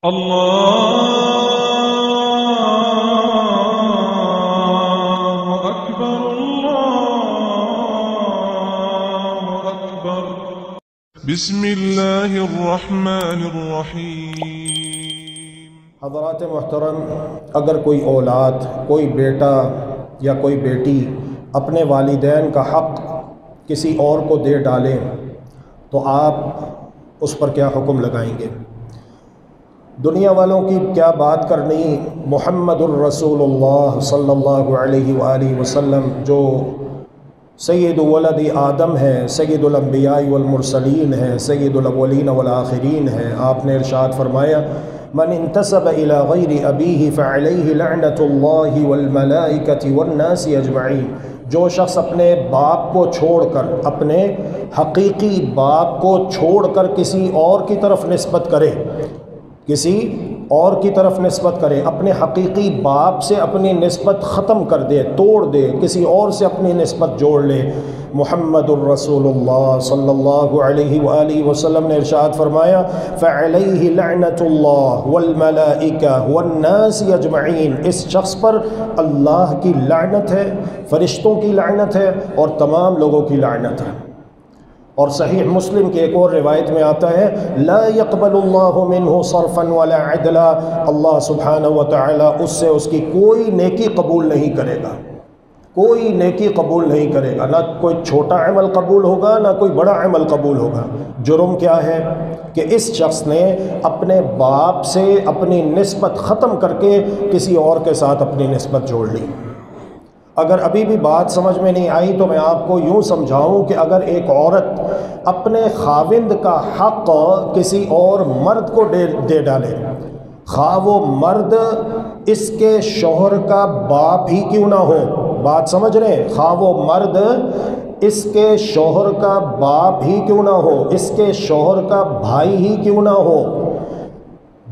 اللہ اکبر اللہ اکبر بسم اللہ الرحمن الرحیم۔ حضرات محترم، اگر کوئی اولاد، کوئی بیٹا یا کوئی بیٹی اپنے والدین کا حق کسی اور کو دے ڈالیں تو آپ اس پر کیا حکم لگائیں گے؟ دنیا والوں کی کیا بات کرنی، محمد الرسول اللہ صلی اللہ علیہ وآلہ وسلم جو سید ولد آدم ہیں، سید الانبیاء والمرسلین ہیں، سید الاولین والآخرین ہیں، آپ نے ارشاد فرمایا من انتسب الى غیر ابیہ فعلیہ لعنت اللہ والملائکۃ والناس اجمعین۔ جو شخص اپنے باپ کو چھوڑ کر، اپنے حقیقی باپ کو چھوڑ کر کسی اور کی طرف نسبت کرے، کسی اور کی طرف نسبت کرے، اپنے حقیقی باپ سے اپنی نسبت ختم کر دے، توڑ دے، کسی اور سے اپنی نسبت جوڑ لے، محمد الرسول اللہ صلی اللہ علیہ وآلہ وسلم نے ارشاد فرمایا فعلیہ لعنت اللہ والملائکہ والناس اجمعین۔ اس شخص پر اللہ کی لعنت ہے، فرشتوں کی لعنت ہے اور تمام لوگوں کی لعنت ہے۔ اور صحیح مسلم کی ایک اور روایت میں آتا ہے لا يقبل اللہ منہ صرفا ولا عدلا، اللہ سبحانہ وتعالی اس سے اس کی کوئی نیکی قبول نہیں کرے گا، کوئی نیکی قبول نہیں کرے گا، نہ کوئی چھوٹا عمل قبول ہوگا نہ کوئی بڑا عمل قبول ہوگا۔ جرم کیا ہے کہ اس شخص نے اپنے باپ سے اپنی نسبت ختم کر کے کسی اور کے ساتھ اپنی نسبت جوڑ لی۔ اگر ابھی بھی بات سمجھ میں نہیں آئی تو میں آپ کو یوں سمجھاؤں کہ اگر ایک عورت اپنے خاوند کا حق کسی اور مرد کو دے ڈالے، خواہ وہ مرد اس کے شوہر کا باپ ہی کیوں نہ ہو، بات سمجھ رہے ہیں، خواہ وہ مرد اس کے شوہر کا باپ ہی کیوں نہ ہو، اس کے شوہر کا بھائی ہی کیوں نہ ہو،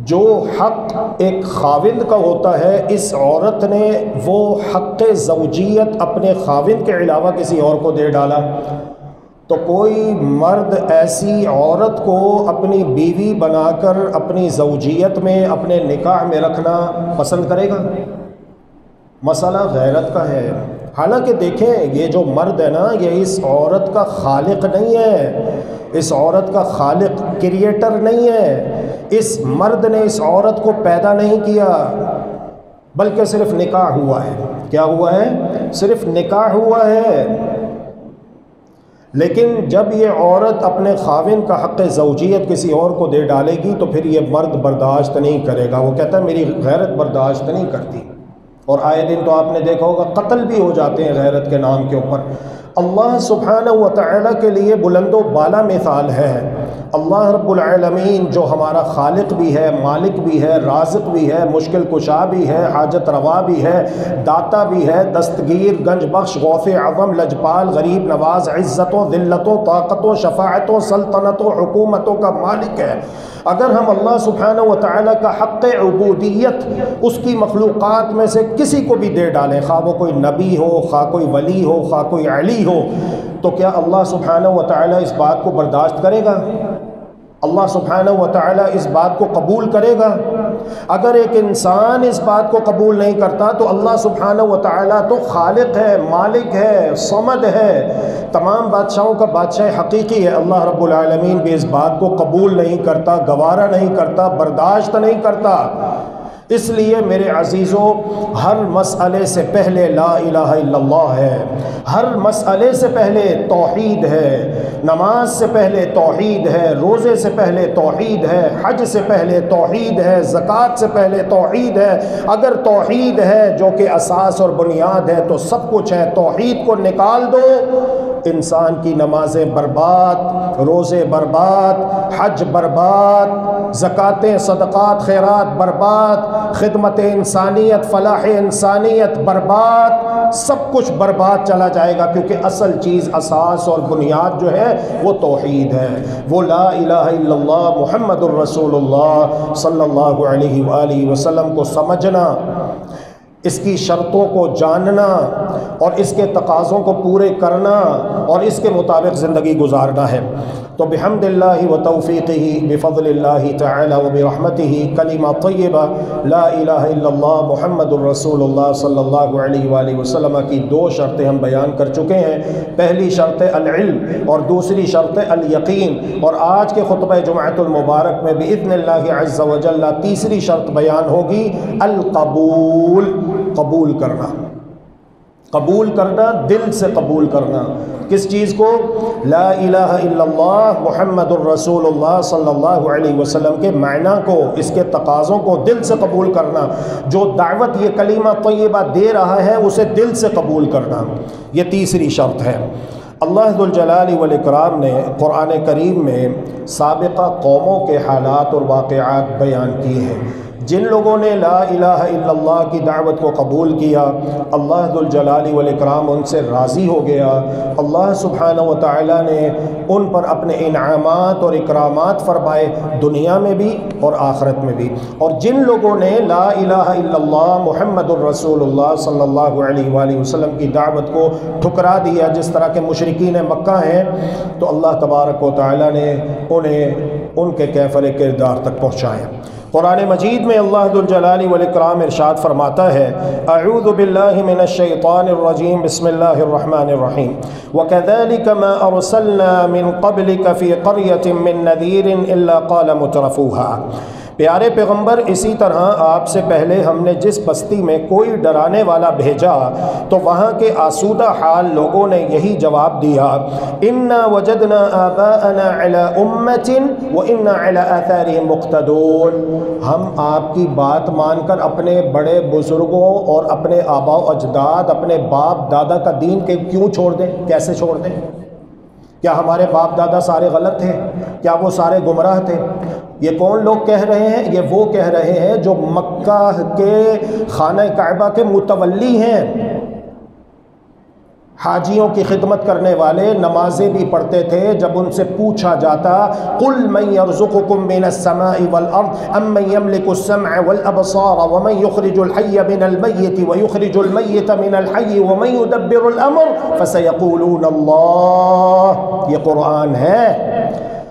جو حق ایک خاوند کا ہوتا ہے، اس عورت نے وہ حق زوجیت اپنے خاوند کے علاوہ کسی اور کو دے ڈالا، تو کوئی مرد ایسی عورت کو اپنی بیوی بنا کر اپنی زوجیت میں، اپنے نکاح میں رکھنا پسند کرے گا؟ مسئلہ غیرت کا ہے۔ حالانکہ دیکھیں یہ جو مرد ہے نا، یہ اس عورت کا خالق نہیں ہے، اس عورت کا خالق کریٹر نہیں ہے، اس مرد نے اس عورت کو پیدا نہیں کیا، بلکہ صرف نکاح ہوا ہے۔ کیا ہوا ہے؟ صرف نکاح ہوا ہے۔ لیکن جب یہ عورت اپنے خاوند کا حق زوجیت کسی اور کو دے ڈالے گی تو پھر یہ مرد برداشت نہیں کرے گا، وہ کہتا ہے میری غیرت برداشت نہیں کرتی۔ اور آئے دن تو آپ نے دیکھا ہوگا قتل بھی ہو جاتے ہیں غیرت کے نام کے اوپر۔ اللہ سبحانہ وتعالی کے لیے بلند و بالا مثال ہے۔ اللہ رب العالمین جو ہمارا خالق بھی ہے، مالک بھی ہے، رازق بھی ہے، مشکل کشا بھی ہے، حاجت روا بھی ہے، داتا بھی ہے، دستگیر، گنج بخش، غوث اعظم، لجپال، غریب نواز، عزتوں، ذلتوں، طاقتوں، شفاعتوں، سلطنتوں، حکومتوں کا مالک ہے۔ اگر ہم اللہ سبحانہ وتعالی کا حق عبودیت اس کی مخلوقات میں سے کسی کو بھی دے ڈالیں، خواہ وہ کوئی نبی ہو، خواہ کوئی ولی ہو، خواہ کوئی علی ہو، تو کیا اللہ سبحانہ وتعالی اس بات کو برداشت کرے گا؟ اللہ سبحانہ وتعالی اس بات کو قبول کرے گا؟ اگر ایک انسان اس بات کو قبول نہیں کرتا تو اللہ سبحانہ وتعالی تو خالق ہے، مالک ہے، صمد ہے، تمام بادشاہوں کا بادشاہ حقیقی ہے۔ اللہ رب العالمین بھی اس بات کو قبول نہیں کرتا، گوارا نہیں کرتا، برداشت نہیں کرتا۔ اس لیے میرے عزیزوں، ہر مسئلے سے پہلے لا الہ الا اللہ ہے، ہر مسئلے سے پہلے توحید ہے، نماز سے پہلے توحید ہے، روزے سے پہلے توحید ہے، حج سے پہلے توحید ہے، زکوٰۃ سے پہلے توحید ہے۔ اگر توحید ہے جو کہ اساس اور بنیاد ہے تو سب کچھ ہے۔ توحید کو نکال دو، انسان کی نمازیں برباد، روزے برباد، حج برباد، زکاتیں، صدقات، خیرات برباد، خدمت انسانیت، فلاح انسانیت برباد، سب کچھ برباد چلا جائے گا، کیونکہ اصل چیز، اساس اور بنیاد جو ہے وہ توحید ہے، وہ لا الہ الا اللہ محمد الرسول اللہ صلی اللہ علیہ وآلہ وسلم کو سمجھنا، اس کی شرطوں کو جاننا، اور اس کے تقاضوں کو پورے کرنا اور اس کے مطابق زندگی گزارنا ہے۔ تو بحمد اللہ و توفیقہ بفضل اللہ تعالی و برحمتہ کلمہ طیبہ لا الہ الا اللہ محمد الرسول اللہ صلی اللہ علیہ وآلہ وسلم کی دو شرطیں ہم بیان کر چکے ہیں۔ پہلی شرط العلم اور دوسری شرط الیقین، اور آج کے خطبہ جمعۃ المبارک میں باذن اللہ عز و جل تیسری شرط بیان ہوگی القبول، قبول کرنا، قبول کرنا، دل سے قبول کرنا۔ کس چیز کو؟ لا الہ الا اللہ محمد الرسول اللہ صلی اللہ علیہ وسلم کے معنی کو، اس کے تقاضوں کو دل سے قبول کرنا۔ جو دعوت یہ کلمہ طیبہ دے رہا ہے اسے دل سے قبول کرنا، یہ تیسری شرط ہے۔ اللہ ذو الجلال والاکرام نے قرآن کریم میں سابقہ قوموں کے حالات اور واقعات بیان کیے ہیں۔ جن لوگوں نے لا الہ الا اللہ کی دعوت کو قبول کیا، اللہ ذو الجلال والاکرام ان سے راضی ہو گیا۔ اللہ سبحانہ و تعالیٰ نے ان پر اپنے انعامات اور اکرامات فرمائے، دنیا میں بھی اور آخرت میں بھی۔ اور جن لوگوں نے لا الہ الا اللہ محمد الرسول اللہ صلی اللہ علیہ وآلہ وسلم کی دعوت کو ٹھکرا دیا، جس طرح کے مشرکین مکہ ہیں، تو اللہ تبارک و تعالیٰ نے انہیں ان کے کیفر کردار تک پہنچایا۔ قرآن مجید میں اللہ ذو الجلال والاکرام ارشاد فرماتا ہے، اعوذ باللہ من الشیطان الرجیم، بسم اللہ الرحمن الرحیم، وَكَذَلِكَ مَا أَرْسَلْنَا مِن قَبْلِكَ فِي قَرْيَةٍ مِّن نَذِيرٍ إِلَّا قَالَ مُتْرَفُوهَا۔ پیارے پیغمبر، اسی طرح آپ سے پہلے ہم نے جس بستی میں کوئی ڈرانے والا بھیجا تو وہاں کے آسودہ حال لوگوں نے یہی جواب دیا، اِنَّا وَجَدْنَا آبَاءَنَا عَلَىٰ أُمَّةٍ وَإِنَّا عَلَىٰ آثَارِهِمْ مُقْتَدُونَ۔ ہم آپ کی بات مان کر اپنے بڑے بزرگوں اور اپنے آباء و اجداد، اپنے باپ دادا کا دین کیوں چھوڑ دیں؟ کیسے چھوڑ دیں؟ کیا ہمارے باپ دادا سارے غلط تھے؟ کیا وہ سارے گمراہ تھے؟ یہ کون لوگ کہہ رہے ہیں؟ یہ وہ کہہ رہے ہیں جو مکہ کے خانہ کعبہ کے متولی ہیں، حاجیوں کی خدمت کرنے والے، نمازیں بھی پڑھتے تھے۔ جب ان سے پوچھا جاتا قُلْ مَنْ يَرْزُقُكُم مِّنَ السَّمَاءِ وَالْأَرْضِ أَمَّنْ يَمْلِكُ السَّمْعَ وَالْأَبْصَارَ وَمَنْ يُخْرِجُ الْحَيَّ مِنَ الْمَيِّتِ وَيُخْرِجُ الْمَيِّتَ مِنَ الْحَيِّ وَمَنْ يُدَبِّرُ الْأَمْرَ فَسَيَقُولُونَ اللَّهُ۔ یہ قرآن ہے۔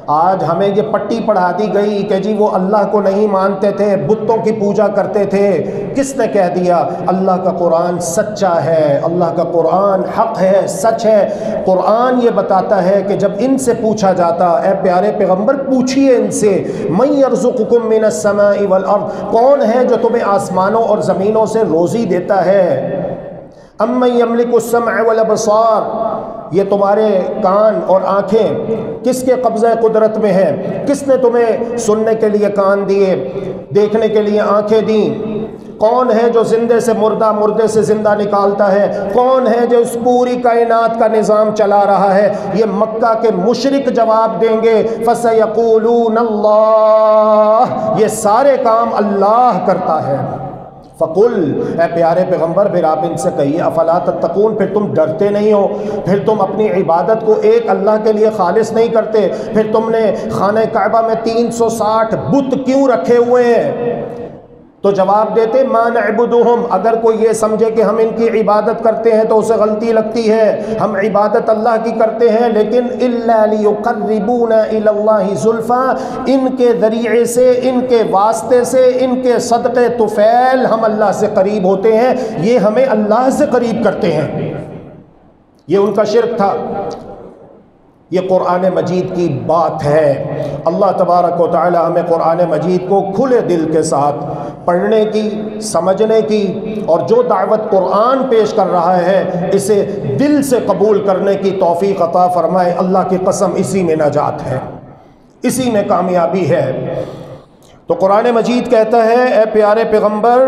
آج ہمیں یہ پٹی پڑھا دی گئی کہ جی وہ اللہ کو نہیں مانتے تھے، بتوں کی پوجا کرتے تھے۔ کس نے کہہ دیا؟ اللہ کا قرآن سچا ہے، اللہ کا قرآن حق ہے، سچ ہے۔ قرآن یہ بتاتا ہے کہ جب ان سے پوچھا جاتا، اے پیارے پیغمبر پوچھئے ان سے، مَن يَرْزُقُكُم مِّنَ السَّمَاءِ وَالْأَرْضِ، کون ہے جو تمہیں آسمانوں اور زمینوں سے روزی دیتا ہے؟ أَمَّن يَمْلِكُ السَّمْعَ وَالْأَبْصَارَ، یہ تمہارے کان اور آنکھیں کس کے قبضہ قدرت میں ہیں؟ کس نے تمہیں سننے کے لیے کان دیے، دیکھنے کے لیے آنکھیں دیں؟ کون ہے جو زندے سے مردہ، مردے سے زندہ نکالتا ہے؟ کون ہے جو اس پوری کائنات کا نظام چلا رہا ہے؟ یہ مکہ کے مشرک جواب دیں گے، فَسَيَقُولُونَ اللَّهُ، یہ سارے کام اللہ کرتا ہے۔ فقل، اے پیارے پیغمبر پھر آپ ان سے کہیے، افلا تتقون، پھر تم ڈرتے نہیں ہو؟ پھر تم اپنی عبادت کو ایک اللہ کے لیے خالص نہیں کرتے؟ پھر تم نے خانہ کعبہ میں 360 بت کیوں رکھے ہوئے ہیں؟ تو جواب دیتے، ما نعبدہم، اگر کوئی یہ سمجھے کہ ہم ان کی عبادت کرتے ہیں تو اسے غلطی لگتی ہے۔ ہم عبادت اللہ کی کرتے ہیں، لیکن الا لیقربونا الی اللہ زلفا، ان کے ذریعے سے، ان کے واسطے سے، ان کے صدقے طفیل ہم اللہ سے قریب ہوتے ہیں، یہ ہمیں اللہ سے قریب کرتے ہیں۔ یہ ان کا شرک تھا۔ یہ قرآن مجید کی بات ہے۔ اللہ تبارک و تعالی ہمیں قرآن مجید کو کھلے دل کے ساتھ پڑھنے کی، سمجھنے کی، اور جو دعوت قرآن پیش کر رہا ہے اسے دل سے قبول کرنے کی توفیق عطا فرمائے۔ اللہ کی قسم، اسی میں نجات ہے، اسی میں کامیابی ہے۔ تو قرآن مجید کہتا ہے، اے پیارے پیغمبر،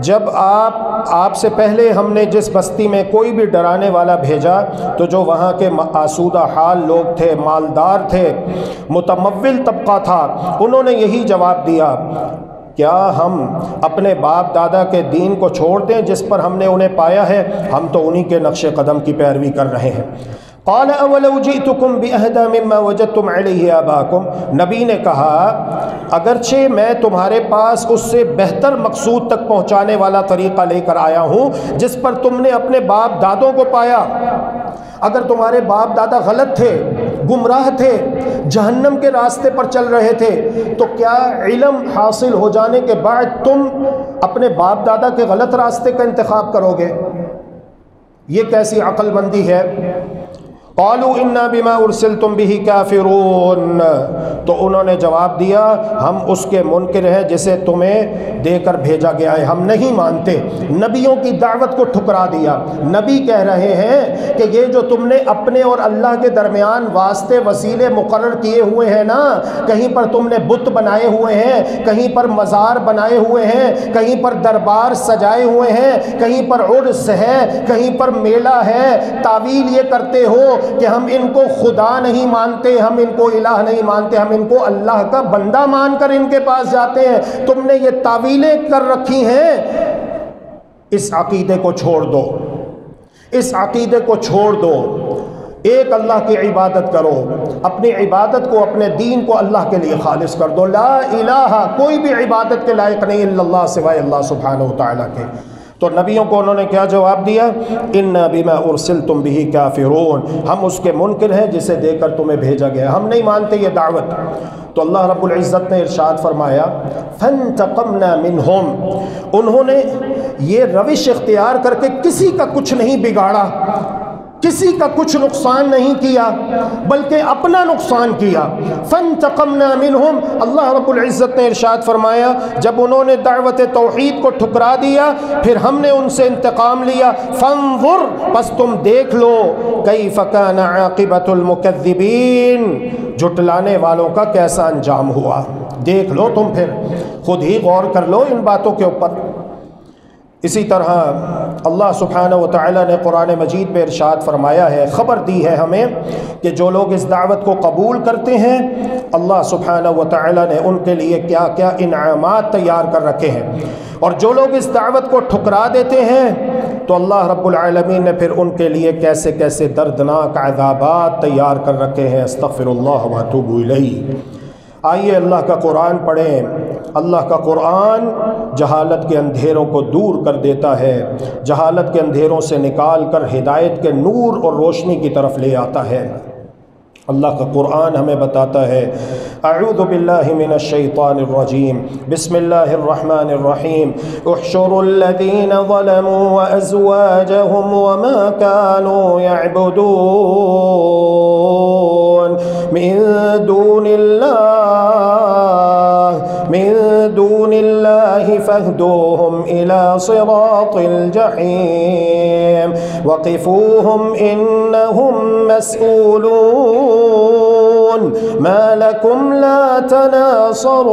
جب آپ سے پہلے ہم نے جس بستی میں کوئی بھی ڈرانے والا بھیجا تو جو وہاں کے آسودہ حال لوگ تھے، مالدار تھے، متمول طبقہ تھا، انہوں نے یہی جواب دیا، کیا ہم اپنے باپ دادا کے دین کو چھوڑ دیں جس پر ہم نے انہیں پایا ہے؟ ہم تو انہی کے نقش قدم کی پیروی کر رہے ہیں۔ قال اولو جئتکم بأہدی مما وجدتم علیہ آباکم، نبی نے کہا اگرچہ میں تمہارے پاس اس سے بہتر مقصود تک پہنچانے والا طریقہ لے کر آیا ہوں جس پر تم نے اپنے باپ دادوں کو پایا۔ اگر تمہارے باپ دادا غلط تھے، گمراہ تھے، جہنم کے راستے پر چل رہے تھے، تو کیا علم حاصل ہو جانے کے بعد تم اپنے باپ دادا کے غلط راستے کا انتخاب کرو گے؟ یہ کیسی عقل مندی ہے؟ قالوا انا بما ارسلتم به کافرون، تو انہوں نے جواب دیا ہم اس کے منکر ہیں جسے تمہیں دے کر بھیجا گیا ہے، ہم نہیں مانتے۔ نبیوں کی دعوت کو ٹھکرا دیا۔ نبی کہہ رہے ہیں کہ یہ جو تم نے اپنے اور اللہ کے درمیان واسطے وسیلے مقرر کیے ہوئے ہیں نا، کہیں پر تم نے بت بنائے ہوئے ہیں، کہیں پر مزار بنائے ہوئے ہیں، کہیں پر دربار سجائے ہوئے ہیں، کہیں پر عرس ہے، کہیں پر میلہ ہے، تعویل یہ کرتے ہو کہ ہم ان کو خدا نہیں مانتے، ہم ان کو الہ نہیں مانتے، ہم ان کو اللہ کا بندہ مان کر ان کے پاس جاتے ہیں، تم نے یہ تعویلیں کر رکھی ہیں۔ اس عقیدے کو چھوڑ دو، اس عقیدے کو چھوڑ دو، ایک اللہ کی عبادت کرو، اپنی عبادت کو، اپنے دین کو اللہ کے لیے خالص کر دو۔ لا الہ، کوئی بھی عبادت کے لائق نہیں الا اللہ، سوائے اللہ سبحانہ وتعالیٰ کے۔ تو نبیوں کو انہوں نے کیا جواب دیا؟ انا بما ارسلتم به کافرون، ہم اس کے منکر ہیں جسے دے کر تمہیں بھیجا گیا، ہم نہیں مانتے یہ دعوت۔ تو اللہ رب العزت نے ارشاد فرمایا فانتقمنا منہم، انہوں نے یہ روش اختیار کر کے کسی کا کچھ نہیں بگاڑا، کسی کا کچھ نقصان نہیں کیا، بلکہ اپنا نقصان کیا۔ فانتقمنا منہم، اللہ رب العزت نے ارشاد فرمایا جب انہوں نے دعوت توحید کو ٹھکرا دیا پھر ہم نے ان سے انتقام لیا۔ فانظر، پس تم دیکھ لو، کیف کان عاقبۃ المکذبین، جھٹلانے والوں کا کیسا انجام ہوا، دیکھ لو تم، پھر خود ہی غور کر لو ان باتوں کے اوپر۔ اسی طرح اللہ سبحانہ و تعالیٰ نے قرآن مجید میں ارشاد فرمایا ہے، خبر دی ہے ہمیں کہ جو لوگ اس دعوت کو قبول کرتے ہیں اللہ سبحانہ و تعالیٰ نے ان کے لیے کیا کیا انعامات تیار کر رکھے ہیں، اور جو لوگ اس دعوت کو ٹھکرا دیتے ہیں تو اللہ رب العالمین نے پھر ان کے لیے کیسے کیسے دردناک عذابات تیار کر رکھے ہیں۔ استغفر اللہ و اتوب الیہ۔ آئیے اللہ کا قرآن پڑھیں۔ اللہ کا قرآن جہالت کے اندھیروں کو دور کر دیتا ہے، جہالت کے اندھیروں سے نکال کر ہدایت کے نور اور روشنی کی طرف لے آتا ہے۔ اللہ کا قرآن ہمیں بتاتا ہے، اعوذ باللہ من الشیطان الرجیم، بسم اللہ الرحمن الرحیم، احشروا الذین ظلموا وازواجهم وما كانوا يعبدون من دون اللہ فاہدوہم الى صراط الجحیم وقفوہم انہم مسئولون ما لکم لا تناصرون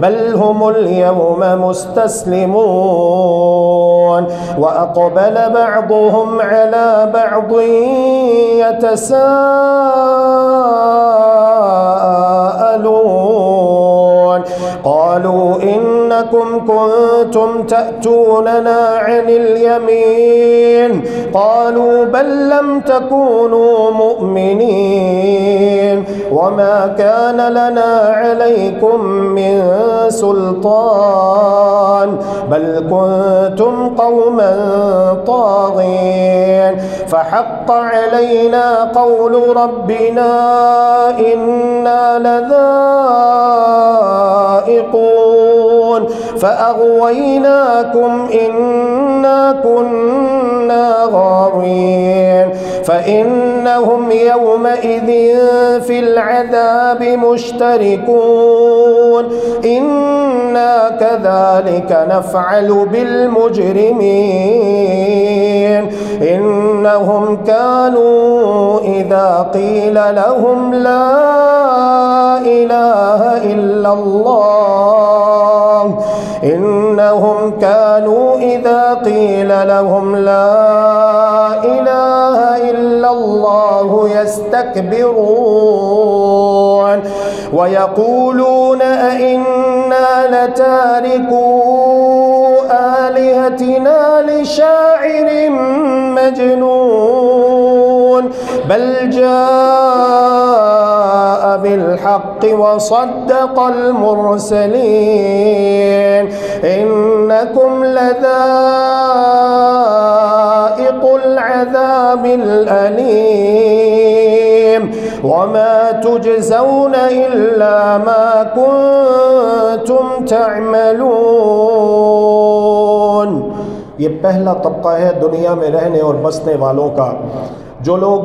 بل هم اليوم مستسلمون وأقبل بعضهم على بعض يتساءلون قالوا إنكم كنتم تأتوننا عن اليمين قالوا بل لم تكونوا مؤمنين وما كان لنا عليكم من سلطان بل كنتم قوما طاغين فحق علينا قول ربنا إنا لذائقون فأغويناكم إنا كنا غاوين فإنهم يومئذ في العذاب مشتركون إنا كذلك نفعل بالمجرمين إنهم كانوا إذا قيل لهم لا إله إلا الله إنهم كانوا إذا قيل لهم لا إله إلا الله يستكبرون ويقولون أئنا لتاركو آلهتنا لشاعر مجنون بل جاء بالحق وصدق المرسلين إنكم لذائق العذاب الأليم وما تجزون إلا ما كنتم تعملون۔ یہ پہلا طبقہ ہے دنیا میں رہنے اور بسنے والوں کا، جو لوگ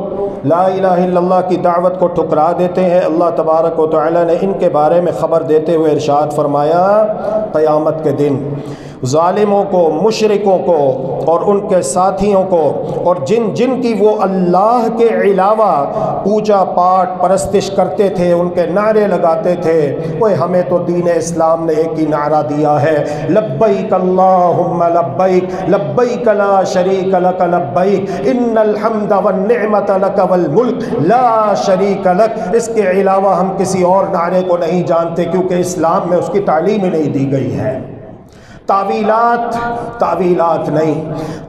لا الہ الا اللہ کی دعوت کو ٹھکرا دیتے ہیں۔ اللہ تبارک و تعالی نے ان کے بارے میں خبر دیتے ہوئے ارشاد فرمایا، قیامت کے دن ظالموں کو، مشرکوں کو اور ان کے ساتھیوں کو اور جن کی وہ اللہ کے علاوہ پوجا پاٹ پرستش کرتے تھے، ان کے نعرے لگاتے تھے، وہ ہمیں تو دین اسلام نے ایک ہی نعرہ دیا ہے، لبیک اللہم لبیک لبیک لا شریک لک لبیک ان الحمد والنعمت لک والملک لا شریک لک۔ اس کے علاوہ ہم کسی اور نعرے کو نہیں جانتے، کیونکہ اسلام میں اس کی تعلیم ہی نہیں دی گئی ہے۔ تعویلات نہیں،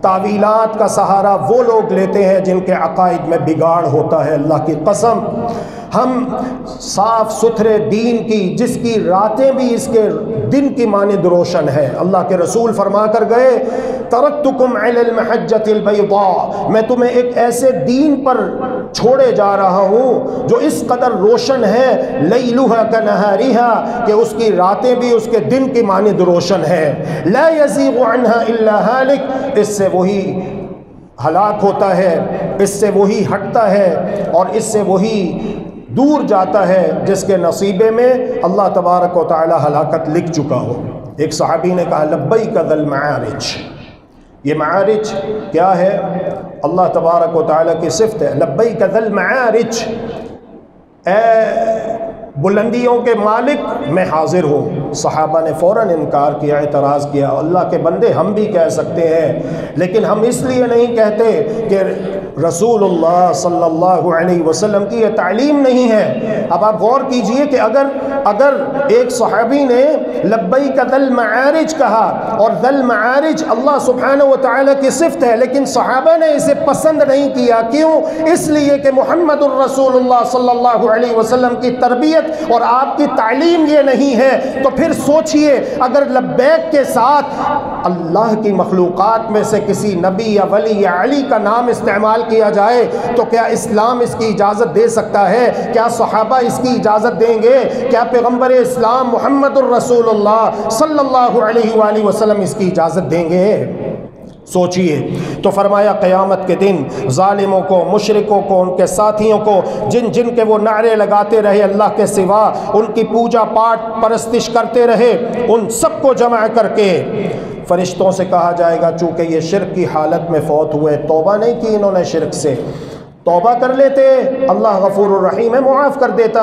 تعویلات کا سہارا وہ لوگ لیتے ہیں جن کے عقائد میں بگاڑ ہوتا ہے۔ اللہ کی قسم، ہم صاف ستھرے دین کی، جس کی راتیں بھی اس کے دن کی مانند روشن ہے۔ اللہ کے رسول فرما کر گئے، ترکتکم علی المحجۃ البیضاء، میں تمہیں ایک ایسے دین پر چھوڑے جا رہا ہوں جو اس قدر روشن ہے، لیلھا کنہارھا، کہ اس کی راتیں بھی اس کے دن کی مانند روشن ہے، لا یزیغ عنہا الا ہالک، اس سے وہی ہلاک ہوتا ہے، اس سے وہی ہٹتا ہے اور اس سے وہی دور جاتا ہے جس کے نصیبے میں اللہ تبارک و تعالی ہلاکت لکھ چکا ہو۔ ایک صحابی نے کہا، لبیک ذا المعارج۔ یہ معارج کیا ہے؟ اللہ تبارک و تعالی کی صفت ہے، لبیک ذا المعارج، اے بلندیوں کے مالک میں حاضر ہوں۔ صحابہ نے فوراً انکار کیا، اعتراض کیا، اللہ کے بندے ہم بھی کہہ سکتے ہیں، لیکن ہم اس لیے نہیں کہتے کہ رسول اللہ صلی اللہ علیہ وسلم کی یہ تعلیم نہیں ہے۔ اب آپ غور کیجئے کہ اگر ایک صحابی نے لبیک ذا المعارج کہا، اور ذا المعارج اللہ سبحانہ و تعالی کی صفت ہے، لیکن صحابہ نے اسے پسند نہیں کیا، کیوں؟ اس لیے کہ محمد الرسول اللہ صلی اللہ علیہ وسلم کی تربیت اور آپ کی تعلیم یہ نہیں ہے۔ تو پھر سوچئے، اگر لبیک کے ساتھ اللہ کی مخلوقات میں سے کسی نبی یا ولی یا علی کا نام استعمال کیا جائے تو کیا اسلام اس کی اجازت دے سکتا ہے؟ کیا صحابہ اس کی اجازت دیں گے؟ کیا پیغمبر اسلام محمد الرسول اللہ صلی اللہ علیہ وآلہ وسلم اس کی اجازت دیں گے؟ سوچئے۔ تو فرمایا قیامت کے دن ظالموں کو، مشرکوں کو، ان کے ساتھیوں کو، جن کے وہ نعرے لگاتے رہے اللہ کے سوا، ان کی پوجا پاٹ پرستش کرتے رہے، ان سب کو جمع کر کے فرشتوں سے کہا جائے گا، چونکہ یہ شرک کی حالت میں فوت ہوئے، توبہ نہیں کی انہوں نے شرک سے، توبہ کر لیتے اللہ غفور الرحیم ہے، معاف کر دیتا،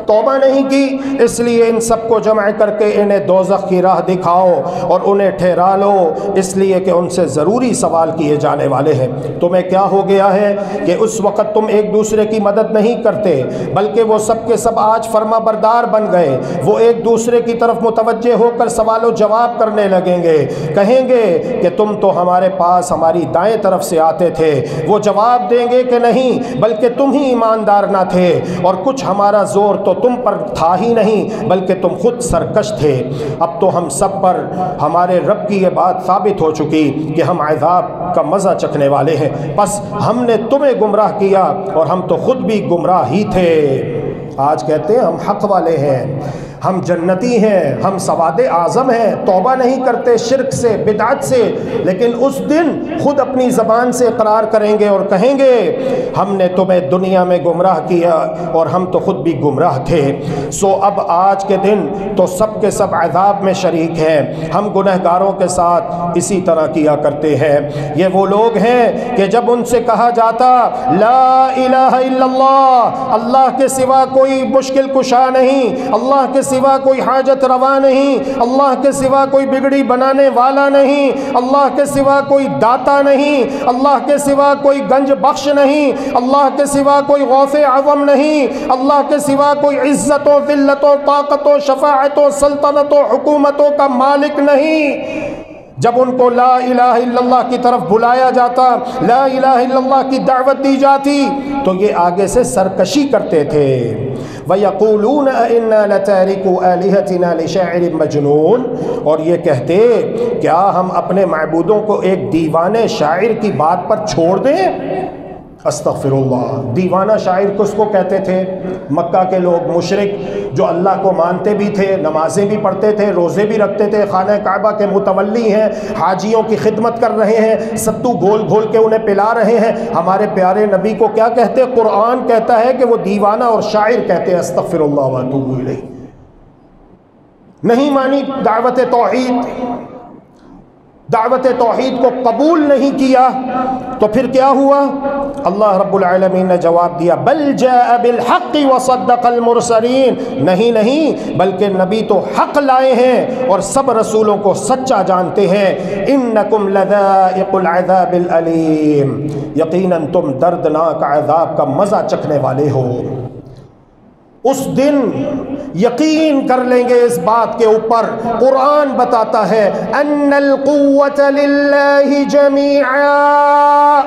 توبہ نہیں کی، اس لیے ان سب کو جمع کر کے انہیں دوزخ کی راہ دکھاؤ اور انہیں ٹھہرا لو، اس لیے کہ ان سے ضروری سوال کیے جانے والے ہیں۔ تمہیں کیا ہو گیا ہے کہ اس وقت تم ایک دوسرے کی مدد نہیں کرتے، بلکہ وہ سب کے سب آج فرما بردار بن گئے، وہ ایک دوسرے کی طرف متوجہ ہو کر سوال و جواب کرنے لگیں گے، کہیں گے کہ تم تو ہمارے پاس ہماری دائیں طرف سے آتے تھے، وہ جواب دیں گے کہ نہیں، بلکہ تم ہی ایماندار نہ تھے، اور کچھ ہمارا زور تو تم پر تھا ہی نہیں بلکہ تم خود سرکش تھے۔ اب تو ہم سب پر ہمارے رب کی یہ بات ثابت ہو چکی کہ ہم عذاب کا مزہ چکھنے والے ہیں، بس ہم نے تمہیں گمراہ کیا اور ہم تو خود بھی گمراہ ہی تھے۔ آج کہتے ہیں ہم حق والے ہیں، ہم جنتی ہیں، ہم سواد اعظم ہیں، توبہ نہیں کرتے شرک سے، بدعت سے، لیکن اس دن خود اپنی زبان سے اقرار کریں گے اور کہیں گے ہم نے تمہیں دنیا میں گمراہ کیا اور ہم تو خود بھی گمراہ تھے۔ سو اب آج کے دن تو سب کے سب عذاب میں شریک ہیں، ہم گنہگاروں کے ساتھ اسی طرح کیا کرتے ہیں۔ یہ وہ لوگ ہیں کہ جب ان سے کہا جاتا لا الہ الا اللہ، اللہ کے سوا کوئی مشکل کشا نہیں، اللہ کے سوا کوئی حاجت روا نہیں، اللہ کے سوا کوئی بگڑی بنانے والا نہیں، اللہ کے سوا کوئی داتا نہیں، اللہ کے سوا کوئی گنج بخش نہیں، اللہ کے سوا کوئی غوث اعظم نہیں، اللہ کے سوا کوئی عزتوں، ذلتوں، طاقتوں، شفاعتوں، سلطنتوں، حکومتوں کا مالک نہیں۔ جب ان کو لا الہ الا اللہ کی طرف بلایا جاتا، لا الہ الا اللہ کی دعوت دی جاتی، تو یہ آگے سے سرکشی کرتے تھے۔ وَيَقُولُونَ أَإِنَّا لَتَارِكُو آلِهَتِنَا لِشَاعِرٍ مَجْنُونَ، اور یہ کہتے کیا ہم اپنے معبودوں کو ایک دیوانے شاعر کی بات پر چھوڑ دیں؟ استغفر اللہ۔ دیوانہ شاعر کس کو کہتے تھے؟ مکہ کے لوگ، مشرک جو اللہ کو مانتے بھی تھے، نمازیں بھی پڑھتے تھے، روزے بھی رکھتے تھے، خانہ کعبہ کے متولی ہیں، حاجیوں کی خدمت کر رہے ہیں، ستو گھول گھول کے انہیں پلا رہے ہیں۔ ہمارے پیارے نبی کو کیا کہتے؟ قرآن کہتا ہے کہ وہ دیوانہ اور شاعر کہتے ہیں۔ استغفر اللہ واتوب الیہ۔ نہیں مانی دعوت توحید، دعوت توحید کو قبول نہیں کیا، تو پھر کیا ہوا؟ اللہ رب العالمین نے جواب دیا، بل جاء بالحق وصدق المرسلین، نہیں بلکہ نبی تو حق لائے ہیں اور سب رسولوں کو سچا جانتے ہیں۔ انکم لذائق العذاب العلیم، یقیناً تم دردناک عذاب کا مزہ چکھنے والے ہو۔ اس دن یقین کر لیں گے اس بات کے اوپر۔ قرآن بتاتا ہے ان القوت للہ جمیعا،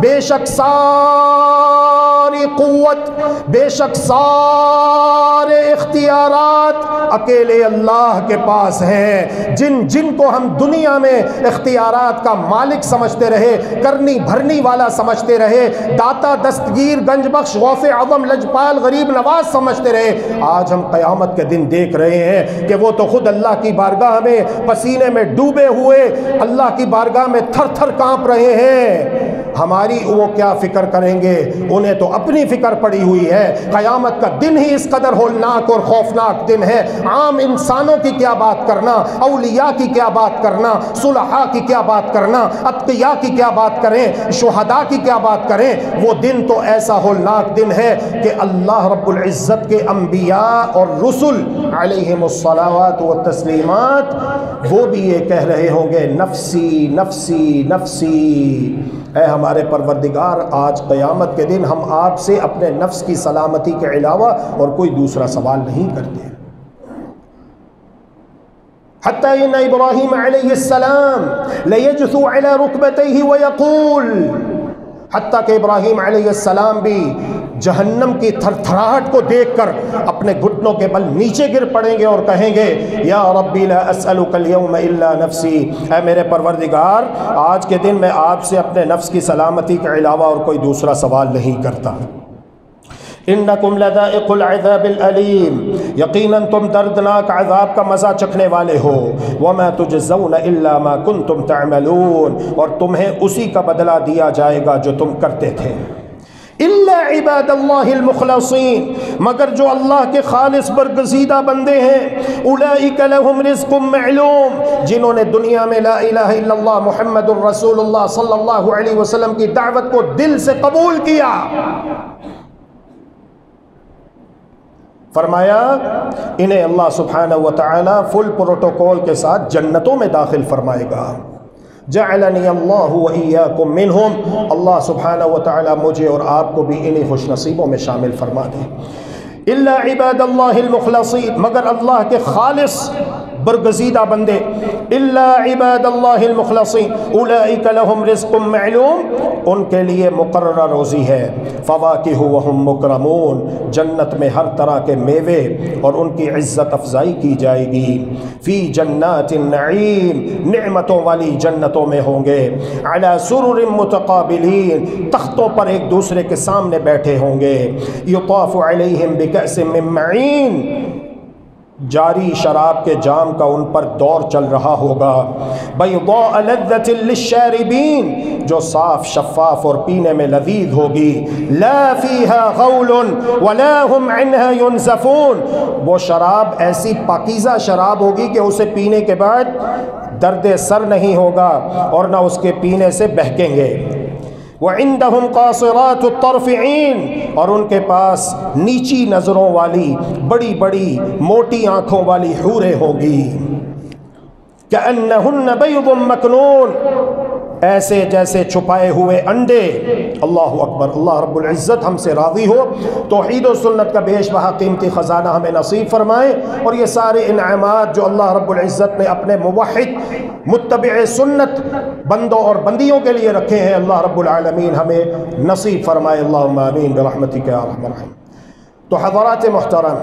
بے شک ساری قوت، بے شک سارے اختیارات اکیلے اللہ کے پاس ہیں۔ جن کو ہم دنیا میں اختیارات کا مالک سمجھتے رہے، کرنی بھرنی والا سمجھتے رہے، داتا دستگیر گنج بخش غوث اعظم لجپال غریب نواز سمجھتے رہے، آج ہم قیامت کے دن دیکھ رہے ہیں کہ وہ تو خود اللہ کی بارگاہ میں پسینے میں ڈوبے ہوئے اللہ کی بارگاہ میں تھر تھر کانپ رہے ہیں۔ ہماری وہ کیا فکر کریں گے؟ انہیں تو اپنی فکر پڑی ہوئی ہے۔ قیامت کا دن ہی اس قدر ہولناک اور خوفناک دن ہے، عام انسانوں کی کیا بات کرنا، اولیاء کی کیا بات کرنا، صلحاء کی کیا بات کرنا، اتقیاء کی کیا بات کریں، شہداء کی کیا بات کریں۔ وہ دن تو ایسا ہولناک دن ہے کہ اللہ رب العزت کے انبیاء اور رسل علیہم الصلاوات والتسلیمات وہ بھی یہ کہہ رہے ہوں گے، نفسی نفسی نفسی۔ اے ہمارے پروردگار، آج قیامت کے دن ہم آپ سے اپنے نفس کی سلامتی کے علاوہ اور کوئی دوسرا سوال نہیں کرتے۔ حتیٰ ان ابراہیم علیہ السلام لیجثو علی رکبتیہ ویقول، حتیٰ کہ ابراہیم علیہ السلام بھی جہنم کی تھر تھراہٹ کو دیکھ کر اپنے گھٹنوں کے بل نیچے گر پڑیں گے اور کہیں گے، یا ربی لا اسألک اليوم الا نفسی، اے میرے پروردگار، آج کے دن میں آپ سے اپنے نفس کی سلامتی کے علاوہ اور کوئی دوسرا سوال نہیں کرتا۔ انکم لذائق العذاب العلیم، یقیناً تم دردناک عذاب کا مزہ چکھنے والے ہو۔ وما تجزون الا ما کنتم تعملون، اور تمہیں اسی کا بدلہ دیا جائے گا جو تم کرتے تھے۔ الا عباد اللہ المخلصین، مگر جو اللہ کے خالص برگزیدہ بندے ہیں، اولئک لہم رزق معلوم، جنہوں نے دنیا میں لا الہ الا اللہ محمد الرسول اللہ صلی اللہ علیہ وسلم کی دعوت کو دل سے قبول کیا۔ فرمایا انہیں اللہ سبحانہ وتعالی فل پروٹوکول کے ساتھ جنتوں میں داخل فرمائے گا۔ جعلنی اللہ وإیاکم منہم، اللہ سبحانہ وتعالی مجھے اور آپ کو بھی انہی خوش نصیبوں میں شامل فرما دے۔ الا عباد اللہ المخلصین، مگر اللہ کے خالص برگزیدہ بندے، الا عباد اللہ المخلصین اولئک لہم رزق معلوم، ان کے لیے مقررہ روزی ہے۔ فواکہ وہم مکرمون، جنت میں ہر طرح کے میوے اور ان کی عزت افزائی کی جائے گی۔ فی جنات النعیم، نعمتوں والی جنتوں میں ہوں گے۔ علی سرر متقابلین، تختوں پر ایک دوسرے کے سامنے بیٹھے ہوں گے۔ یطاف علیہم بکأس من معین، جاری شراب کے جام کا ان پر دور چل رہا ہوگا۔ بیضاء لذۃ للشاربین، جو صاف شفاف اور پینے میں لذیذ ہوگی۔ لا فیہا غول ولا ہم عنہا ینزفون، وہ شراب ایسی پاکیزہ شراب ہوگی کہ اسے پینے کے بعد درد سر نہیں ہوگا اور نہ اس کے پینے سے بہکیں گے۔ وعندهم قاصرات الطرف عین، اور ان کے پاس نیچی نظروں والی بڑی بڑی موٹی آنکھوں والی حوریں ہوگی۔ کأنہن بیض مکنون، ایسے جیسے چھپائے ہوئے انڈے۔ اللہ اکبر، اللہ رب العزت ہم سے راضی ہو، توحید و سنت کا بیش بہا قیمتی خزانہ ہمیں نصیب فرمائے، اور یہ سارے انعامات جو اللہ رب العزت نے اپنے موحد متبع سنت بندوں اور بندیوں کے لیے رکھے ہیں، اللہ رب العالمین ہمیں نصیب فرمائے، اللہم آمین برحمتک یا ارحم الراحمین۔ تو حضرات محترم،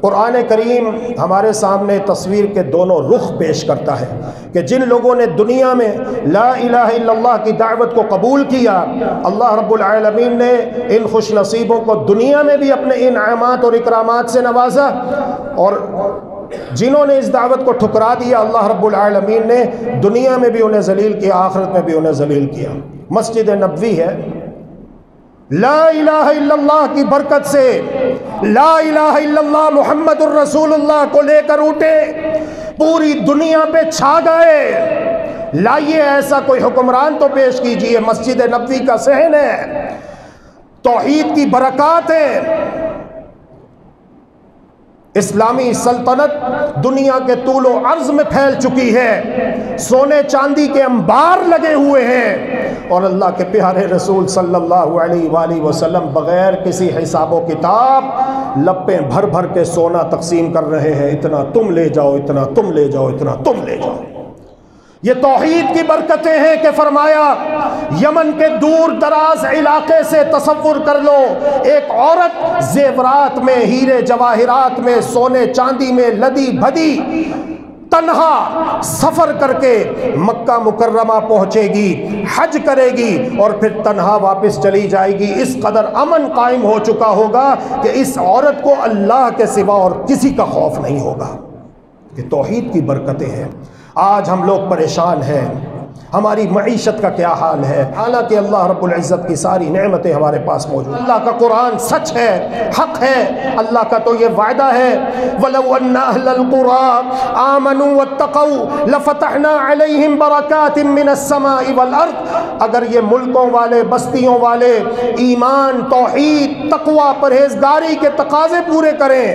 قرآن کریم ہمارے سامنے تصویر کے دونوں رخ پیش کرتا ہے کہ جن لوگوں نے دنیا میں لا الہ الا اللہ کی دعوت کو قبول کیا، اللہ رب العالمین نے ان خوش نصیبوں کو دنیا میں بھی اپنے انعامات اور اکرامات سے نوازا، اور جنہوں نے اس دعوت کو ٹھکرا دیا، اللہ رب العالمین نے دنیا میں بھی انہیں ذلیل کیا، آخرت میں بھی انہیں ذلیل کیا۔ مسجد نبوی ہے، لا الہ الا اللہ کی برکت سے لا الہ الا اللہ محمد الرسول اللہ کو لے کر اٹھے، پوری دنیا پہ چھا گئے۔ لائیے ایسا کوئی حکمران تو پیش کیجئے، مسجد نبوی کا صحن ہے، توحید کی برکات ہے، اسلامی سلطنت دنیا کے طول و عرض میں پھیل چکی ہے، سونے چاندی کے انبار لگے ہوئے ہیں، اور اللہ کے پیارے رسول صلی اللہ علیہ وآلہ وسلم بغیر کسی حساب و کتاب لپیں بھر بھر کے سونا تقسیم کر رہے ہیں، اتنا تم لے جاؤ، اتنا تم لے جاؤ، اتنا تم لے جاؤ۔ یہ توحید کی برکتیں ہیں کہ فرمایا یمن کے دور دراز علاقے سے تصور کر لو، ایک عورت زیورات میں، ہیرے جواہرات میں، سونے چاندی میں لدی بھدی تنہا سفر کر کے مکہ مکرمہ پہنچے گی، حج کرے گی، اور پھر تنہا واپس چلی جائے گی۔ اس قدر امن قائم ہو چکا ہوگا کہ اس عورت کو اللہ کے سوا اور کسی کا خوف نہیں ہوگا۔ یہ توحید کی برکتیں ہیں۔ آج ہم لوگ پریشان ہیں، ہماری معیشت کا کیا حال ہے، حالانکہ اللہ رب العزت کی ساری نعمتیں ہمارے پاس موجود ہیں۔ اللہ کا قرآن سچ ہے، حق ہے، اللہ کا تو یہ وعدہ ہے وَلَوْ أَنَّ أَهْلَ الْقُرَىٰ آمَنُوا وَاتَّقَوْا لَفَتَحْنَا عَلَيْهِمْ بَرَكَاتٍ مِّنَ السَّمَاءِ وَالْأَرْضِ۔ اگر یہ ملکوں والے، بستیوں والے ایمان، توحید، تقوی، پرہیزگاری کے تقاضے پورے کریں،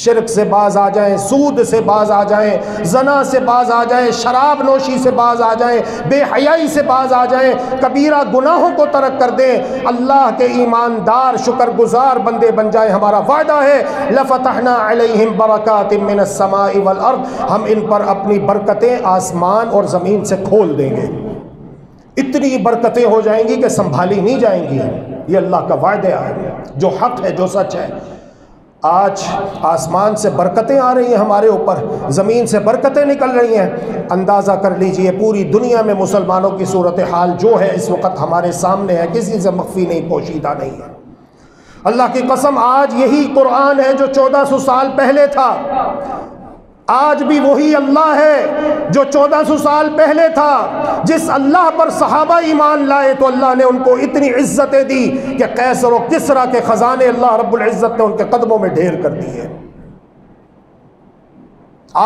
شرک سے باز آ جائیں، سود سے باز آ جائیں، زنا سے باز آ جائیں، شراب نوشی سے باز آ جائیں، بے حیائی سے باز آ جائیں، کبیرہ گناہوں کو ترک کر دیں، اللہ کے ایماندار شکر گزار بندے بن جائیں، ہمارا وعدہ ہے لَفَتَحْنَا عَلَيْهِمْ بَرَكَاتٍ مِّنَ السَّمَاءِ وَالْأَرْضِ، ہم ان پر اپنی برکتیں آسمان اور زمین سے کھول دیں گے، اتنی برکتیں ہو جائیں گی کہ سنبھالی نہیں جائیں گی۔ یہ اللہ کا وعدہ ہے جو حق ہے، جو سچ ہے۔ آج آسمان سے برکتیں آ رہی ہیں ہمارے اوپر، زمین سے برکتیں نکل رہی ہیں۔ اندازہ کر لیجئے پوری دنیا میں مسلمانوں کی صورتحال جو ہے اس وقت ہمارے سامنے ہے، کسی سے مخفی نہیں، پوشیدہ نہیں ہے۔ اللہ کی قسم آج یہی قرآن ہے جو 1400 سال پہلے تھا، آج بھی وہی اللہ ہے جو 1400 سال پہلے تھا۔ جس اللہ پر صحابہ ایمان لائے تو اللہ نے ان کو اتنی عزتیں دی کہ قیصر و کسریٰ کے خزانے اللہ رب العزت نے ان کے قدموں میں ڈھیر کر دیے۔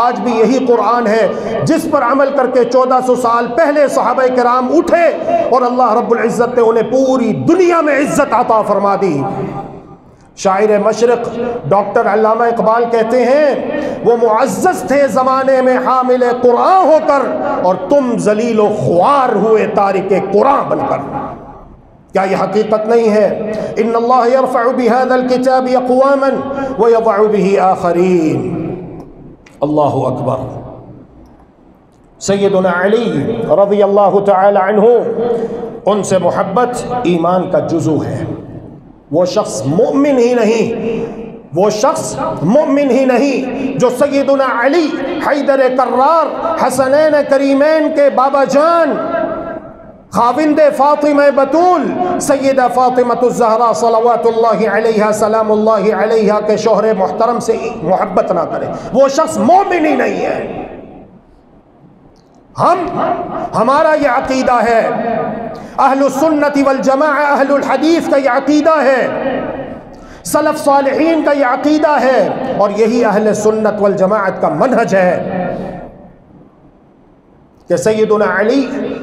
آج بھی یہی قرآن ہے جس پر عمل کر کے 1400 سال پہلے صحابہ کرام اٹھے اور اللہ رب العزت نے انہیں پوری دنیا میں عزت عطا فرما دی۔ شاعر مشرق ڈاکٹر علامہ اقبال کہتے ہیں وہ معزز تھے زمانے میں حامل قرآن ہو کر، اور تم ذلیل و خوار ہوئے تارک قرآن بن کر۔ کیا یہ حقیقت نہیں ہے؟ ان اللہ یرفع بهذا الكتاب اقواما ويضع به آخرین۔ اللہ اکبر۔ سیدنا علی رضی اللہ تعالی عنہ، ان سے محبت ایمان کا جزو ہے۔ وہ شخص مومن ہی نہیں، وہ شخص مومن ہی نہیں جو سیدنا علی حیدر کرار، حسنین کریمین کے بابا جان، خاوند فاطمہ بتول، سیدہ فاطمہ الزہرا صلوات اللہ علیہا سلام اللہ علیہا کے شوہر محترم سے محبت نہ کرے، وہ شخص مومن ہی نہیں ہے۔ ہمارا یہ عقیدہ ہے، اہل السنت والجماعہ، اہل الحدیث کا یہ عقیدہ ہے، سلف صالحین کا یہ عقیدہ ہے، اور یہی اہل سنت والجماعت کا منہج ہے کہ سیدنا علی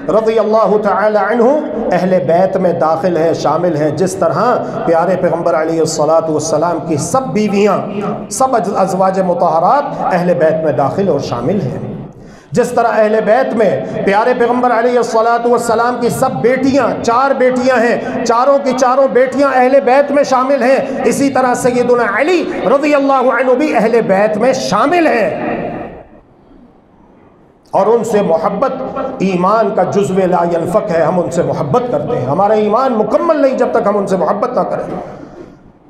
رضی اللہ تعالی عنہ اہل بیت میں داخل ہے، شامل ہیں، جس طرح پیارے پیغمبر علیہ الصلوۃ کی سب بیویاں، سب ازواج مطہرات اہل بیت میں داخل اور شامل ہیں۔ جس طرح اہل بیت میں پیارے پیغمبر علیہ الصلاۃ والسلام کی سب بیٹیاں 4 بیٹیاں ہیں، چاروں کی چاروں بیٹیاں اہل بیت میں شامل ہیں، اسی طرح سیدنا علی رضی اللہ عنہ بھی اہل بیت میں شامل ہیں، اور ان سے محبت ایمان کا جزو لا ينفک ہے۔ ہم ان سے محبت کرتے ہیں، ہمارا ایمان مکمل نہیں جب تک ہم ان سے محبت نہ کریں۔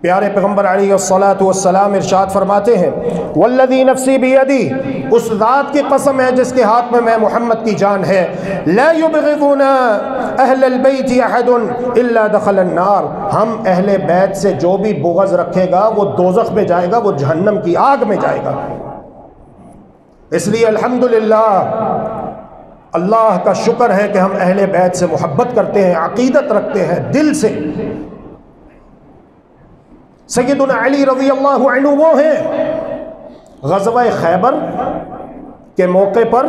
پیارے پیغمبر علیہ الصلاۃ والسلام ارشاد فرماتے ہیں والذی نفسی بیدی، اس ذات کی قسم ہے جس کے ہاتھ میں محمد کی جان ہے، لا یبغضون اہل البیت احد الا دخل النار، ہم اہل بیت سے جو بھی بغض رکھے گا وہ دوزخ میں جائے گا، وہ جہنم کی آگ میں جائے گا۔ اس لیے الحمدللہ اللہ کا شکر ہے کہ ہم اہل بیت سے محبت کرتے ہیں، عقیدت رکھتے ہیں دل سے۔ سیدنا علی رضی اللہ عنہ وہ ہیں، غزوہ خیبر کے موقع پر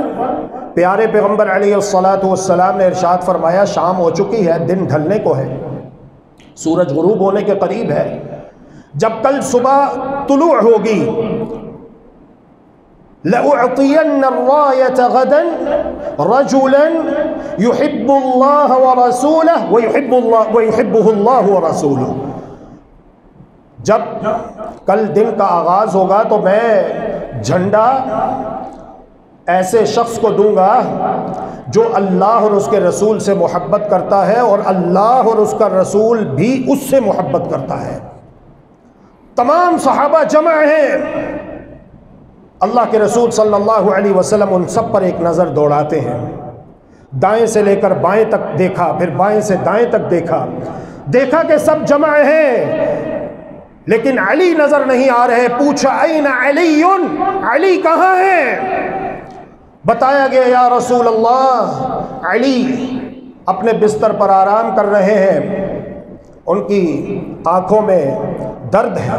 پیارے پیغمبر علیہ الصلاۃ والسلام نے ارشاد فرمایا شام ہو چکی ہے، دن ڈھلنے کو ہے، سورج غروب ہونے کے قریب ہے، جب کل صبح طلوع ہوگی لَأُعْطِيَنَّ الرَّایَةَ غَدًا رَجُلًا يُحِبُّ اللَّهَ وَرَسُولَهُ وَيُحِبُّهُ اللَّهُ وَرَسُولُهُ، جب کل دن کا آغاز ہوگا تو میں جھنڈا ایسے شخص کو دوں گا جو اللہ اور اس کے رسول سے محبت کرتا ہے، اور اللہ اور اس کا رسول بھی اس سے محبت کرتا ہے۔ تمام صحابہ جمع ہیں، اللہ کے رسول صلی اللہ علیہ وسلم ان سب پر ایک نظر دوڑاتے ہیں، دائیں سے لے کر بائیں تک دیکھا، پھر بائیں سے دائیں تک دیکھا، دیکھا کہ سب جمع ہیں لیکن علی نظر نہیں آ رہے، پوچھا این علی، علی کہاں ہیں؟ بتایا گیا یا رسول اللہ علی اپنے بستر پر آرام کر رہے ہیں، ان کی آنکھوں میں درد ہے۔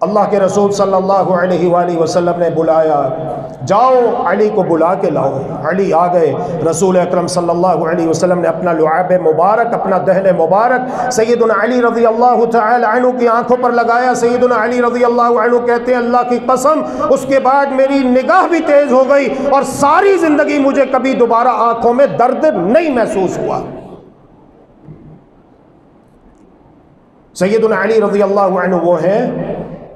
اللہ کے رسول صلی اللہ علیہ وآلہ وسلم نے بلایا، جاؤ علی کو بلا کے لاؤ۔ علی آ گئے، رسول اکرم صلی اللہ علیہ وسلم نے اپنا لعاب مبارک، اپنا دہن مبارک سیدنا علی رضی اللہ تعالی عنہ کی آنکھوں پر لگایا۔ سیدنا علی رضی اللہ عنہ کہتے ہیں اللہ کی قسم اس کے بعد میری نگاہ بھی تیز ہو گئی اور ساری زندگی مجھے کبھی دوبارہ آنکھوں میں درد نہیں محسوس ہوا۔ سیدنا علی رضی اللہ عنہ وہ ہیں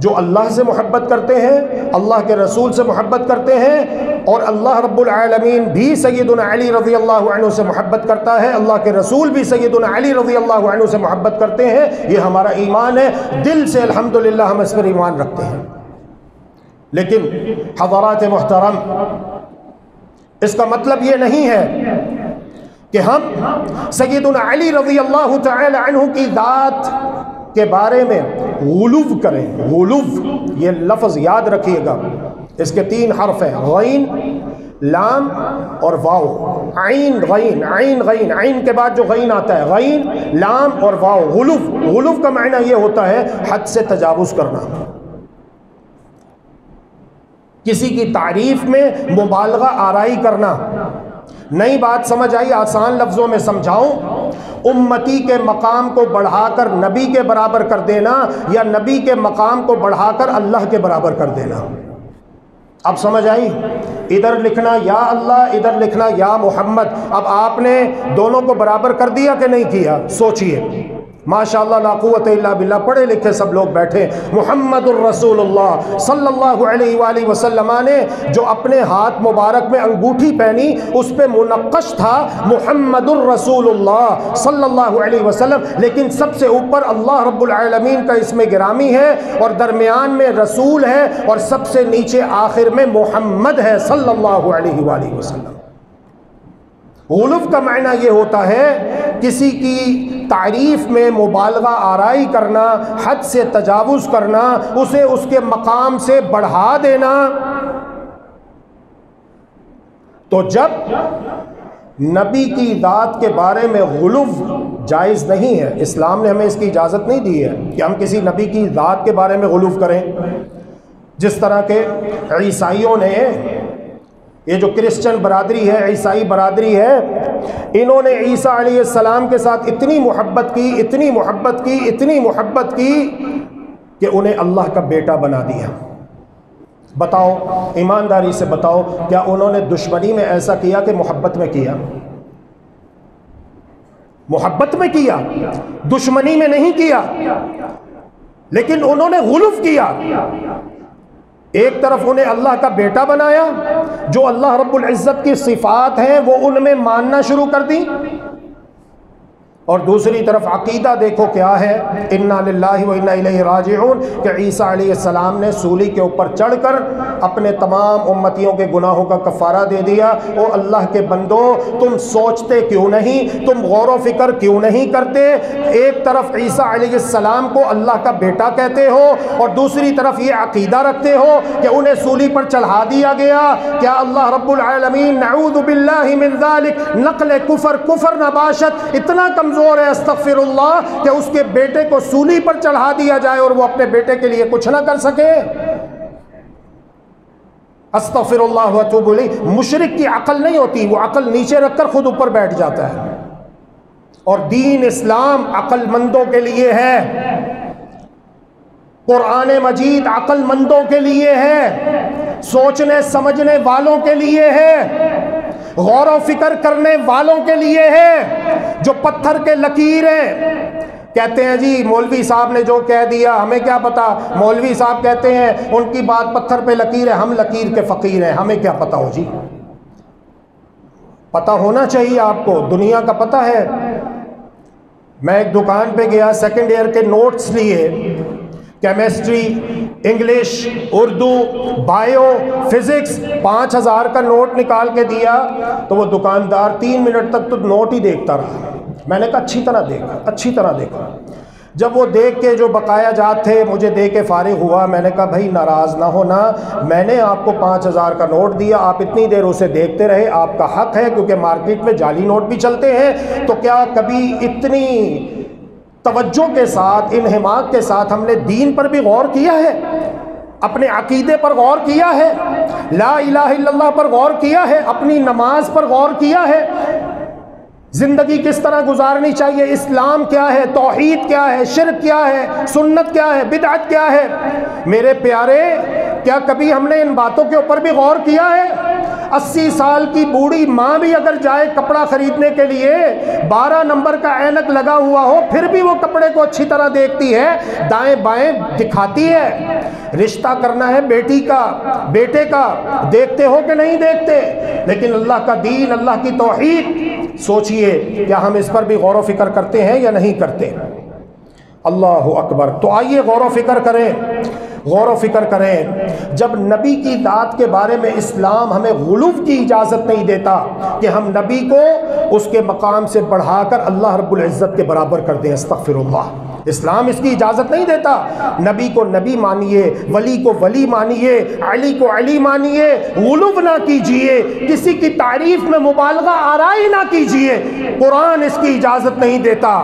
جو اللہ سے محبت کرتے ہیں، اللہ کے رسول سے محبت کرتے ہیں، اور اللہ رب العالمین بھی سیدنا علی رضی اللہ عنہ سے محبت کرتا ہے، اللہ کے رسول بھی سیدنا علی رضی اللہ عنہ سے محبت کرتے ہیں۔ یہ ہمارا ایمان ہے، دل سے الحمدللہ ہم اس پر ایمان رکھتے ہیں۔ لیکن حضرات محترم، اس کا مطلب یہ نہیں ہے کہ ہم سیدنا علی رضی اللہ تعالی عنہ کی ذات کے بارے میں غلو کریں۔ غلو یہ لفظ یاد رکھیے گا، اس کے 3 حرف ہیں، غین، لام اور واو، عین غین، عین غین، عین کے بعد جو غین آتا ہے، غین لام اور واو، غلو۔ غلو کا معنی یہ ہوتا ہے حد سے تجاوز کرنا، کسی کی تعریف میں مبالغہ آرائی کرنا۔ نئی بات سمجھ آئی؟ آسان لفظوں میں سمجھاؤں، امتی کے مقام کو بڑھا کر نبی کے برابر کر دینا، یا نبی کے مقام کو بڑھا کر اللہ کے برابر کر دینا۔ اب سمجھ آئی؟ ادھر لکھنا یا اللہ، ادھر لکھنا یا محمد، اب آپ نے دونوں کو برابر کر دیا کہ نہیں کیا؟ سوچئے۔ ماشاءاللہ لا قوت الا باللہ، پڑھے لکھے سب لوگ بیٹھے۔ محمد الرسول اللہ صلی اللہ علیہ وآلہ وسلم نے جو اپنے ہاتھ مبارک میں انگوٹھی پہنی اس پہ منقش تھا محمد الرسول اللہ صلی اللہ علیہ وسلم، لیکن سب سے اوپر اللہ رب العالمین کا اسم گرامی ہے، اور درمیان میں رسول ہے، اور سب سے نیچے آخر میں محمد ہے صلی اللہ علیہ وآلہ وسلم۔ غلو کا معنی یہ ہوتا ہے کسی کی تعریف میں مبالغہ آرائی کرنا، حد سے تجاوز کرنا، اسے اس کے مقام سے بڑھا دینا۔ تو جب نبی کی ذات کے بارے میں غلو جائز نہیں ہے، اسلام نے ہمیں اس کی اجازت نہیں دی ہے کہ ہم کسی نبی کی ذات کے بارے میں غلو کریں۔ جس طرح کہ عیسائیوں نے، یہ جو کرسچن برادری ہے، عیسائی برادری ہے، انہوں نے عیسیٰ علیہ السلام کے ساتھ اتنی محبت کی، اتنی محبت کی، اتنی محبت کی کہ انہیں اللہ کا بیٹا بنا دیا۔ بتاؤ ایمانداری سے بتاؤ، کیا انہوں نے دشمنی میں ایسا کیا کہ محبت میں کیا؟ محبت میں کیا، دشمنی میں نہیں کیا، لیکن انہوں نے غلو کیا۔ ایک طرف انہیں اللہ کا بیٹا بنایا، جو اللہ رب العزت کی صفات ہیں وہ ان میں ماننا شروع کر دی، اور دوسری طرف عقیدہ دیکھو کیا ہے، انا للہ و انا الیہ راجعون، کہ عیسیٰ علیہ السلام نے سولی کے اوپر چڑھ کر اپنے تمام امتیوں کے گناہوں کا کفارہ دے دیا۔ او اللہ کے بندو، تم سوچتے کیوں نہیں، تم غور و فکر کیوں نہیں کرتے؟ ایک طرف عیسیٰ علیہ السلام کو اللہ کا بیٹا کہتے ہو، اور دوسری طرف یہ عقیدہ رکھتے ہو کہ انہیں سولی پر چڑھا دیا گیا۔ کیا اللہ رب العالمین نعوذ باللہ من ذالک، نقل کفر نباشت اتنا کمزور ہے استغفر اللہ کہ اس کے بیٹے کو سولی پر چڑھا دیا جائے اور وہ اپنے بیٹے کے لیے کچھ نہ کر سکے؟ استغفر اللہ و اتوب الیہ۔ مشرک کی عقل نہیں ہوتی، وہ عقل نیچے رکھ کر خود اوپر بیٹھ جاتا ہے، اور دین اسلام عقل مندوں کے لیے ہے، قرآن مجید عقل مندوں کے لیے ہے، سوچنے سمجھنے والوں کے لیے ہے، غور و فکر کرنے والوں کے لیے ہے۔ جو پتھر کے لکیریں کہتے ہیں جی مولوی صاحب نے جو کہہ دیا ہمیں کیا پتا، مولوی صاحب کہتے ہیں ان کی بات پتھر پہ لکیر ہے، ہم لکیر کے فقیر ہیں، ہمیں کیا پتا ہو جی؟ پتا ہونا چاہیے آپ کو، دنیا کا پتا ہے۔ میں ایک دکان پہ گیا، سیکنڈ ایئر کے نوٹس لیے، chemistry, English, Urdu, bio, physics, 5000 کا نوٹ نکال کے دیا تو وہ دکاندار 3 منٹ تک تو نوٹ ہی دیکھتا رہا۔ میں نے کہا اچھی طرح دیکھا۔ جب وہ دیکھ کے جو بقایا جات تھے مجھے دے کے فارغ ہوا، میں نے کہا بھائی ناراض نہ ہونا، میں نے آپ کو 5000 کا نوٹ دیا، آپ اتنی دیر اسے دیکھتے رہے، آپ کا حق ہے، کیونکہ مارکیٹ میں جعلی نوٹ بھی چلتے ہیں، تو کیا کبھی اتنی توجہ کے ساتھ، انہماک کے ساتھ ہم نے دین پر بھی غور کیا ہے؟ اپنے عقیدے پر غور کیا ہے؟ لا الہ الا اللہ پر غور کیا ہے؟ اپنی نماز پر غور کیا ہے؟ زندگی کس طرح گزارنی چاہیے؟ اسلام کیا ہے؟ توحید کیا ہے؟ شرک کیا ہے؟ سنت کیا ہے؟ بدعت کیا ہے؟ میرے پیارے، کیا کبھی ہم نے ان باتوں کے اوپر بھی غور کیا ہے؟ 80 سال کی بوڑھی ماں بھی اگر جائے کپڑا خریدنے کے لیے، 12 نمبر کا اینک لگا ہوا ہو، پھر بھی وہ کپڑے کو اچھی طرح دیکھتی ہے، دائیں بائیں دکھاتی ہے۔ رشتہ کرنا ہے بیٹی کا، بیٹے کا، دیکھتے ہو کہ نہیں دیکھتے؟ لیکن اللہ کا دین، اللہ کی توحید، سوچئے کیا ہم اس پر بھی غور و فکر کرتے ہیں یا نہیں کرتے؟ اللہ اکبر۔ تو آئیے غور و فکر کریں، غور و فکر کریں۔ جب نبی کی ذات کے بارے میں اسلام ہمیں غلو کی اجازت نہیں دیتا کہ ہم نبی کو اس کے مقام سے بڑھا کر اللہ رب العزت کے برابر کر دیں، استغفر اللہ، اسلام اس کی اجازت نہیں دیتا۔ نبی کو نبی مانیے، ولی کو ولی مانیے، علی کو علی مانیے، غلو نہ کیجئے، کسی کی تعریف میں مبالغہ آرائی نہ کیجئے۔ قرآن اس کی اجازت نہیں دیتا،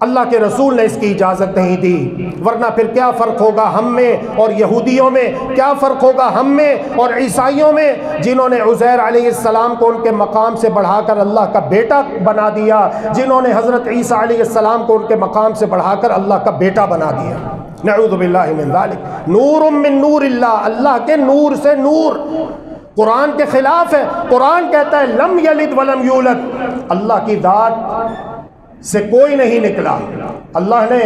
اللہ کے رسول نے اس کی اجازت نہیں دی، ورنہ پھر کیا فرق ہوگا ہم میں اور یہودیوں میں، کیا فرق ہوگا ہم میں اور عیسائیوں میں، جنہوں نے عزیر علیہ السلام کو ان کے مقام سے بڑھا کر اللہ کا بیٹا بنا دیا، جنہوں نے حضرت عیسیٰ علیہ السلام کو ان کے مقام سے بڑھا کر اللہ کا بیٹا بنا دیا۔ نعوذ باللہ من ذالک۔ نور من نور اللہ، اللہ کے نور سے نور، قرآن کے خلاف ہے۔ قرآن کہتا ہے لم یلد ولم یولد، اللہ کی ذات سے کوئی نہیں نکلا، اللہ نے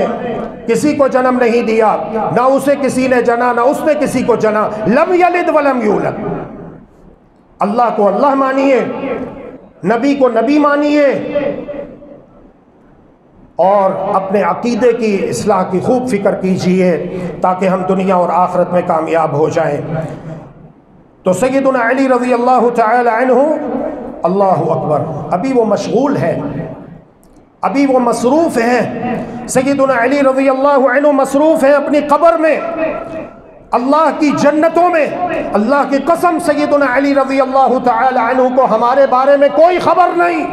کسی کو جنم نہیں دیا، نہ اسے کسی نے جنا نہ اس نے کسی کو جنا، لم یلد ولم یولد۔ اللہ کو اللہ مانیے، نبی کو نبی مانیے، اور اپنے عقیدے کی اصلاح کی خوب فکر کیجئے تاکہ ہم دنیا اور آخرت میں کامیاب ہو جائیں۔ تو سیدنا علی رضی اللہ تعالی عنہ، اللہ اکبر، ابھی وہ مشغول ہے، ابھی وہ مصروف ہیں، سیدنا علی رضی اللہ عنہ مصروف ہیں اپنی قبر میں، اللہ کی جنتوں میں۔ اللہ کی قسم سیدنا علی رضی اللہ تعالی عنہ کو ہمارے بارے میں کوئی خبر نہیں۔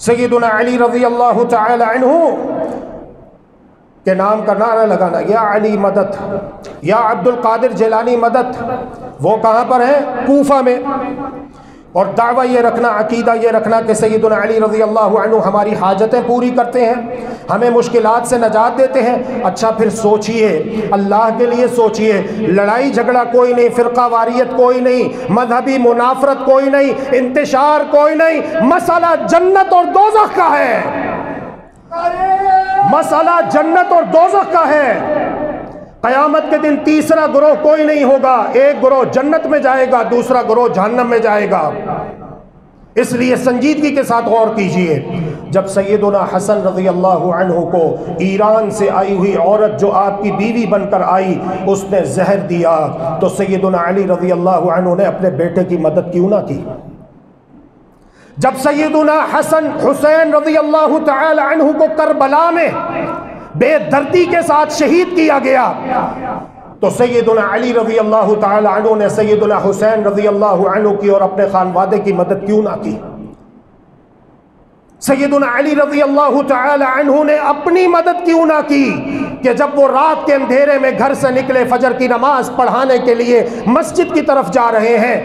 سیدنا علی رضی اللہ تعالی عنہ کے نام کا نعرہ لگانا، یا علی مدد، یا عبد القادر جیلانی مدد، وہ کہاں پر ہے؟ کوفہ میں۔ اور دعویٰ یہ رکھنا، عقیدہ یہ رکھنا کہ سیدنا علی رضی اللہ عنہ ہماری حاجتیں پوری کرتے ہیں، ہمیں مشکلات سے نجات دیتے ہیں۔ اچھا پھر سوچئے، اللہ کے لیے سوچئے، لڑائی جھگڑا کوئی نہیں، فرقہ واریت کوئی نہیں، مذہبی منافرت کوئی نہیں، انتشار کوئی نہیں، مسئلہ جنت اور دوزخ کا ہے، مسئلہ جنت اور دوزخ کا ہے۔ قیامت کے دن تیسرا گروہ کوئی نہیں ہوگا، ایک گروہ جنت میں جائے گا، دوسرا گروہ جہنم میں جائے گا۔ اس لیے سنجیدگی کے ساتھ غور کیجئے۔ جب سیدنا حسن رضی اللہ عنہ کو ایران سے آئی ہوئی عورت جو آپ کی بیوی بن کر آئی اس نے زہر دیا، تو سیدنا علی رضی اللہ عنہ نے اپنے بیٹے کی مدد کیوں نہ کی؟ جب سیدنا حسن حسین رضی اللہ تعالی عنہ کو کربلا میں بے دردی کے ساتھ شہید کیا گیا، تو سیدنا علی رضی اللہ تعالی عنہ نے سیدنا حسین رضی اللہ عنہ کی اور اپنے خانوادے کی مدد کیوں نہ کی؟ سیدنا علی رضی اللہ تعالی عنہ نے اپنی مدد کیوں نہ کی کہ جب وہ رات کے اندھیرے میں گھر سے نکلے فجر کی نماز پڑھانے کے لیے مسجد کی طرف جا رہے ہیں،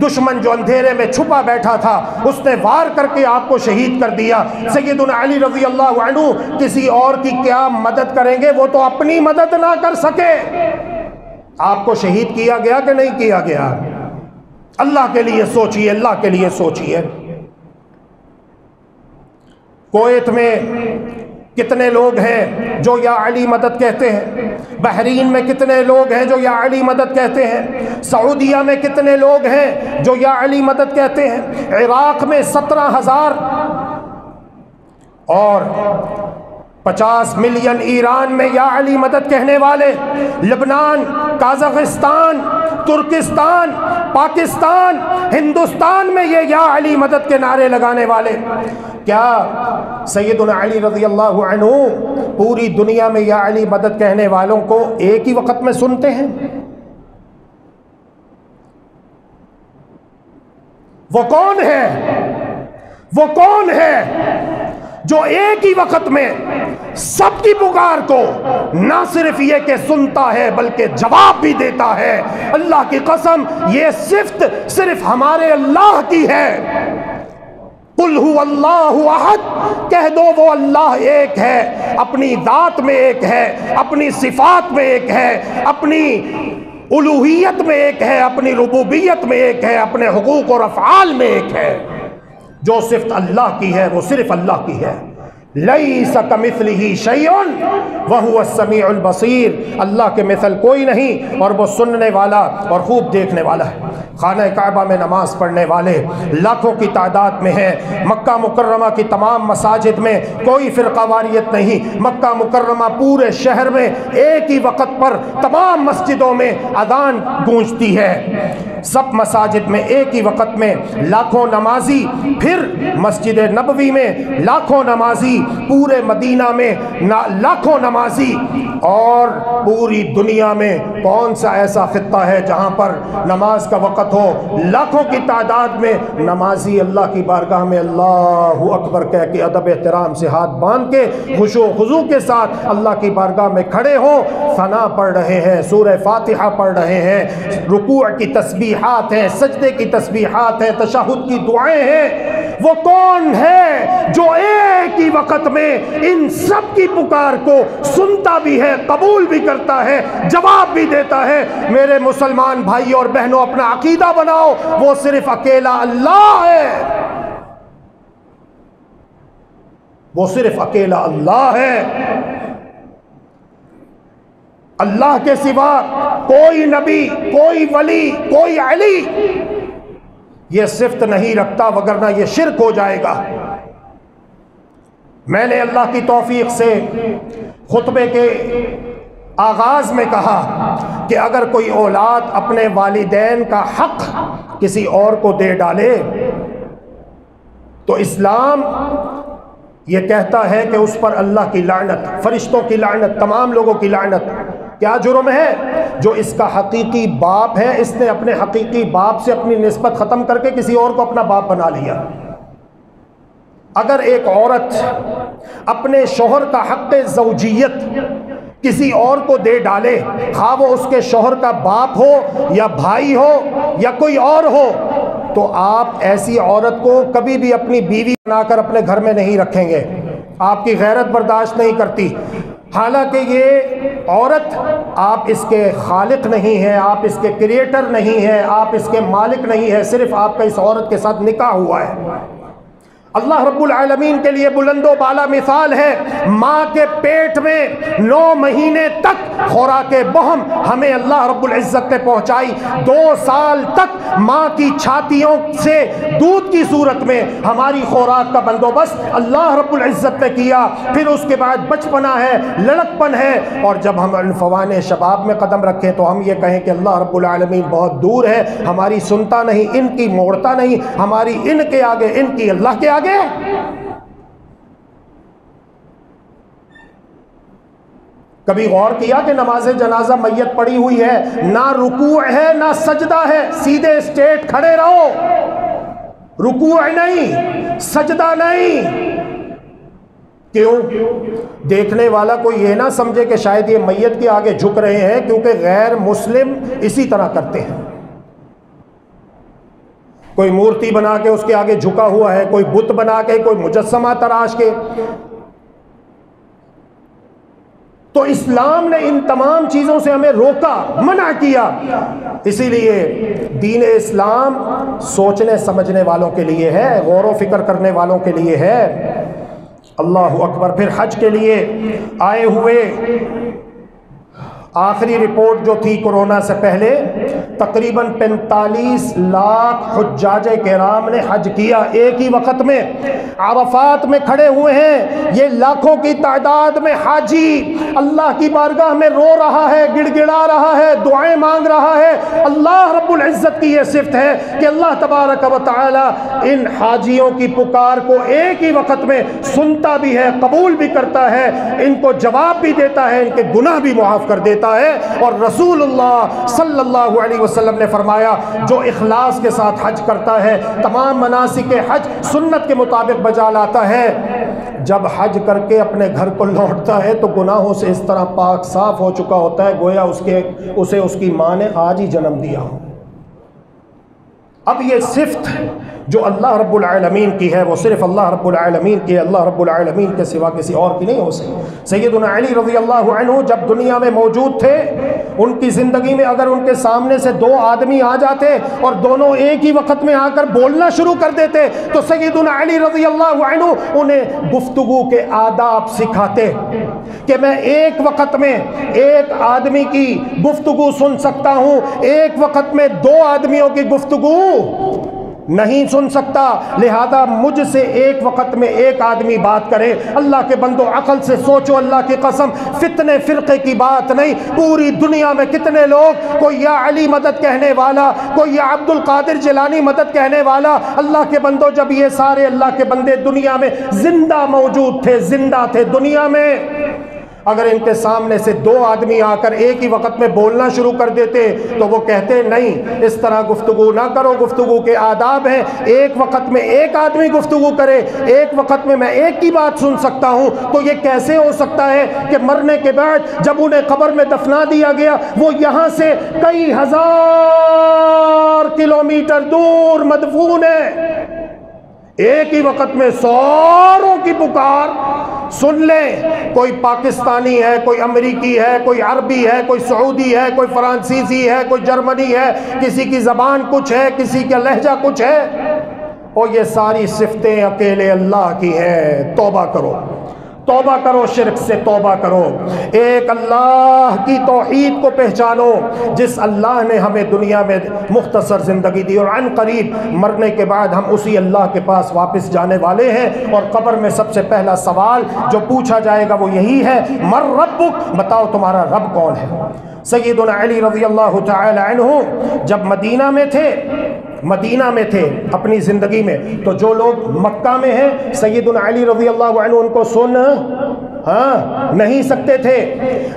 دشمن جو اندھیرے میں چھپا بیٹھا تھا اس نے وار کر کے آپ کو شہید کر دیا۔ سیدنا علی رضی اللہ عنہ کسی اور کی کیا مدد کریں گے؟ وہ تو اپنی مدد نہ کر سکے۔ آپ کو شہید کیا گیا کہ نہیں کیا گیا؟ اللہ کے لیے سوچئے، اللہ کے لیے سوچئے۔ کویت میں کتنے لوگ ہیں جو یا علی مدد کہتے ہیں؟ بحرین میں کتنے لوگ ہیں جو یا علی مدد کہتے ہیں؟ سعودیہ میں کتنے لوگ ہیں جو یا علی مدد کہتے ہیں؟ عراق میں 17,000 اور 50 ملین ایران میں یا علی مدد کہنے والے، لبنان، قازقستان، ترکستان، پاکستان، ہندوستان میں یہ یا علی مدد کے نعرے لگانے والے۔ کیا سیدنا علی رضی اللہ عنہ پوری دنیا میں یا علی مدد کہنے والوں کو ایک ہی وقت میں سنتے ہیں؟ وہ کون ہے؟ وہ کون ہے جو ایک ہی وقت میں سب کی پکار کو نہ صرف یہ کہ سنتا ہے بلکہ جواب بھی دیتا ہے؟ اللہ کی قسم یہ صفت صرف ہمارے اللہ کی ہے۔ قل هو اللہ احد، کہہ دو وہ اللہ ایک ہے، اپنی ذات میں ایک ہے، اپنی صفات میں ایک ہے، اپنی الوہیت میں ایک ہے، اپنی ربوبیت میں ایک ہے، اپنے حقوق اور افعال میں ایک ہے۔ جو صفت اللہ کی ہے وہ صرف اللہ کی ہے۔ لیس کمثلہ شیء وہو السمیع البصیر، اللہ کے مثل کوئی نہیں اور وہ سننے والا اور خوب دیکھنے والا ہے۔ خانہ کعبہ میں نماز پڑھنے والے لاکھوں کی تعداد میں ہیں۔ مکہ مکرمہ کی تمام مساجد میں کوئی فرقہ واریت نہیں۔ مکہ مکرمہ پورے شہر میں ایک ہی وقت پر تمام مسجدوں میں اذان گونجتی ہے۔ سب مساجد میں ایک ہی وقت میں لاکھوں نمازی، پھر مسجد نبوی میں لاکھوں نمازی، پورے مدینہ میں لاکھوں نمازی، اور پوری دنیا میں کون سا ایسا خطہ ہے جہاں پر نماز کا وقت ہو لاکھوں کی تعداد میں نمازی اللہ کی بارگاہ میں اللہ اکبر کہہ کے ادب احترام سے ہاتھ باندھ کے خشوع و خضوع کے ساتھ اللہ کی بارگاہ میں کھڑے ہوں، ثنا پڑھ رہے ہیں، سورہ فاتحہ پڑھ رہے ہیں، رکوع کی تسبیحات ہیں، سجدے کی تسبیحات ہیں، تشہد کی دعائیں ہیں؟ وہ کون ہے جو ایک ہی وقت میں ان سب کی پکار کو سنتا بھی ہے، قبول بھی کرتا ہے، جواب بھی دیتا ہے؟ میرے مسلمان بھائیوں اور بہنوں اپنا عقیدہ بناؤ، وہ صرف اکیلا اللہ ہے، وہ صرف اکیلا اللہ ہے۔ اللہ کے سوا کوئی نبی، کوئی ولی، کوئی علی یہ صفت نہیں رکھتا، وگرنہ یہ شرک ہو جائے گا۔ میں نے اللہ کی توفیق سے خطبے کے آغاز میں کہا کہ اگر کوئی اولاد اپنے والدین کا حق کسی اور کو دے ڈالے تو اسلام یہ کہتا ہے کہ اس پر اللہ کی لعنت، فرشتوں کی لعنت، تمام لوگوں کی لعنت۔ کیا جرم ہے؟ جو اس کا حقیقی باپ ہے اس نے اپنے حقیقی باپ سے اپنی نسبت ختم کر کے کسی اور کو اپنا باپ بنا لیا۔ اگر ایک عورت اپنے شوہر کا حق زوجیت کسی اور کو دے ڈالے، خواہ وہ اس کے شوہر کا باپ ہو یا بھائی ہو یا کوئی اور ہو، تو آپ ایسی عورت کو کبھی بھی اپنی بیوی بنا کر اپنے گھر میں نہیں رکھیں گے، آپ کی غیرت برداشت نہیں کرتی۔ حالانکہ یہ عورت آپ اس کے خالق نہیں ہیں، آپ اس کے کریٹر نہیں ہیں، آپ اس کے مالک نہیں ہیں، صرف آپ کا اس عورت کے ساتھ نکاح ہوا ہے۔ اللہ رب العالمین کے لیے بلند و بالا مثال ہے، ماں کے پیٹ میں 9 مہینے تک خوراک بہم ہمیں اللہ رب العزت نے پہنچائی، 2 سال تک ماں کی چھاتیوں سے دودھ کی صورت میں ہماری خوراک کا بندوبست اللہ رب العزت نے کیا۔ پھر اس کے بعد بچپنا ہے، لڑکپن ہے، اور جب ہم عنفوان شباب میں قدم رکھیں تو ہم یہ کہیں کہ اللہ رب العالمین بہت دور ہے، ہماری سنتا نہیں، ان کی موڑتا نہیں، ہماری ان کے آگے، ان کی اللہ کے آگے۔ کبھی غور کیا کہ نماز جنازہ میت پڑی ہوئی ہے، نہ رکوع ہے نہ سجدہ ہے، سیدھے اسٹیٹ کھڑے رہو، رکوع نہیں، سجدہ نہیں۔ کیوں؟ دیکھنے والا کوئی یہ نہ سمجھے کہ شاید یہ میت کے آگے جھک رہے ہیں، کیونکہ غیر مسلم اسی طرح کرتے ہیں، کوئی مورتی بنا کے اس کے آگے جھکا ہوا ہے، کوئی بت بنا کے، کوئی مجسمہ تراش کے۔ تو اسلام نے ان تمام چیزوں سے ہمیں روکا، منع کیا۔ اسی لیے دین اسلام سوچنے سمجھنے والوں کے لیے ہے، غور و فکر کرنے والوں کے لیے ہے۔ اللہ اکبر۔ پھر حج کے لیے آئے ہوئے آخری رپورٹ جو تھی کورونا سے پہلے، تقریباً 45 لاکھ حجاج کرام نے حج کیا ایک ہی وقت میں، عرفات میں کھڑے ہوئے ہیں۔ یہ لاکھوں کی تعداد میں حاجی اللہ کی بارگاہ میں رو رہا ہے، گڑ گڑا رہا ہے، دعائیں مانگ رہا ہے۔ اللہ رب العزت کی یہ صفت ہے کہ اللہ تبارک و تعالی ان حاجیوں کی پکار کو ایک ہی وقت میں سنتا بھی ہے، قبول بھی کرتا ہے، ان کو جواب بھی دیتا ہے، ان کے گناہ بھی معاف کر دیتا ہے۔ اور رسول اللہ صلی اللہ علیہ وسلم نے فرمایا، جو اخلاص کے ساتھ حج کرتا ہے، تمام مناسک حج سنت کے مطابق بجا لاتا ہے، جب حج کر کے اپنے گھر کو لوٹتا ہے تو گناہوں سے اس طرح پاک صاف ہو چکا ہوتا ہے گویا اسے اس کی ماں نے آج ہی جنم دیا ہو۔ اب یہ صفت جو اللہ رب العالمین کی ہے وہ صرف اللہ رب العالمین کی ہے، اللہ رب العالمین کے سوا کسی اور کی نہیں ہو سکتی۔ سیدنا علی رضی اللہ عنہ جب دنیا میں موجود تھے، ان کی زندگی میں اگر ان کے سامنے سے 2 آدمی آ جاتے اور دونوں ایک ہی وقت میں آ کر بولنا شروع کر دیتے تو سیدنا علی رضی اللہ عنہ انہیں گفتگو کے آداب سکھاتے کہ میں ایک وقت میں ایک آدمی کی گفتگو سن سکتا ہوں، ایک وقت میں 2 آدمیوں کی گفتگو نہیں سن سکتا، لہذا مجھ سے ایک وقت میں ایک آدمی بات کرے۔ اللہ کے بندو عقل سے سوچو، اللہ کی قسم فتنے فرقے کی بات نہیں۔ پوری دنیا میں کتنے لوگ، کوئی یا علی مدد کہنے والا، کوئی یا عبد القادر جیلانی مدد کہنے والا۔ اللہ کے بندو جب یہ سارے اللہ کے بندے دنیا میں زندہ موجود تھے، زندہ تھے دنیا میں، اگر ان کے سامنے سے 2 آدمی آ کر ایک ہی وقت میں بولنا شروع کر دیتے تو وہ کہتے نہیں، اس طرح گفتگو نہ کرو، گفتگو کے آداب ہیں، ایک وقت میں ایک آدمی گفتگو کرے، ایک وقت میں ایک کی بات سن سکتا ہوں۔ تو یہ کیسے ہو سکتا ہے کہ مرنے کے بعد جب انہیں قبر میں دفنا دیا گیا، وہ یہاں سے کئی ہزار کلومیٹر دور مدفون ہے، ایک ہی وقت میں ساروں کی پکار سن لیں۔ کوئی پاکستانی ہے، کوئی امریکی ہے، کوئی عربی ہے، کوئی سعودی ہے، کوئی فرانسیسی ہے، کوئی جرمنی ہے، کسی کی زبان کچھ ہے، کسی کا لہجہ کچھ ہے، اور یہ ساری صفتیں اکیلے اللہ کی ہیں۔ توبہ کرو، توبہ کرو، شرک سے توبہ کرو، ایک اللہ کی توحید کو پہچانو جس اللہ نے ہمیں دنیا میں مختصر زندگی دی، اور عن قریب مرنے کے بعد ہم اسی اللہ کے پاس واپس جانے والے ہیں۔ اور قبر میں سب سے پہلا سوال جو پوچھا جائے گا وہ یہی ہے، من ربک، بتاؤ تمہارا رب کون ہے۔ سیدنا علی رضی اللہ تعالی عنہ جب مدینہ میں تھے اپنی زندگی میں، تو جو لوگ مکہ میں ہیں سیدنا علی رضی اللہ عنہ ان کو سن نہیں سکتے تھے۔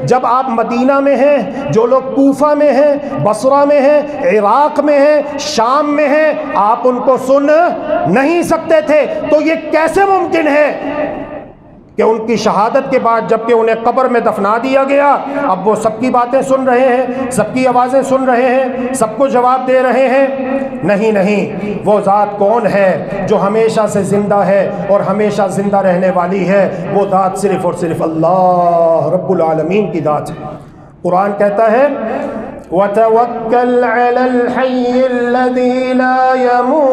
جب آپ مدینہ میں ہیں، جو لوگ کوفہ میں ہیں، بصرہ میں ہیں، عراق میں ہیں، شام میں ہیں، آپ ان کو سن نہیں سکتے تھے۔ تو یہ کیسے ممکن ہے کہ ان کی شہادت کے بعد جب کہ انہیں قبر میں دفنا دیا گیا، اب وہ سب کی باتیں سن رہے ہیں، سب کی آوازیں سن رہے ہیں، سب کو جواب دے رہے ہیں؟ نہیں نہیں، وہ ذات کون ہے جو ہمیشہ سے زندہ ہے اور ہمیشہ زندہ رہنے والی ہے؟ وہ ذات صرف اور صرف اللہ رب العالمین کی ذات ہے۔ قرآن کہتا ہے وَتَوَكَّلْ عَلَى الْحَيِّ الَّذِي لَا يَمُوتُ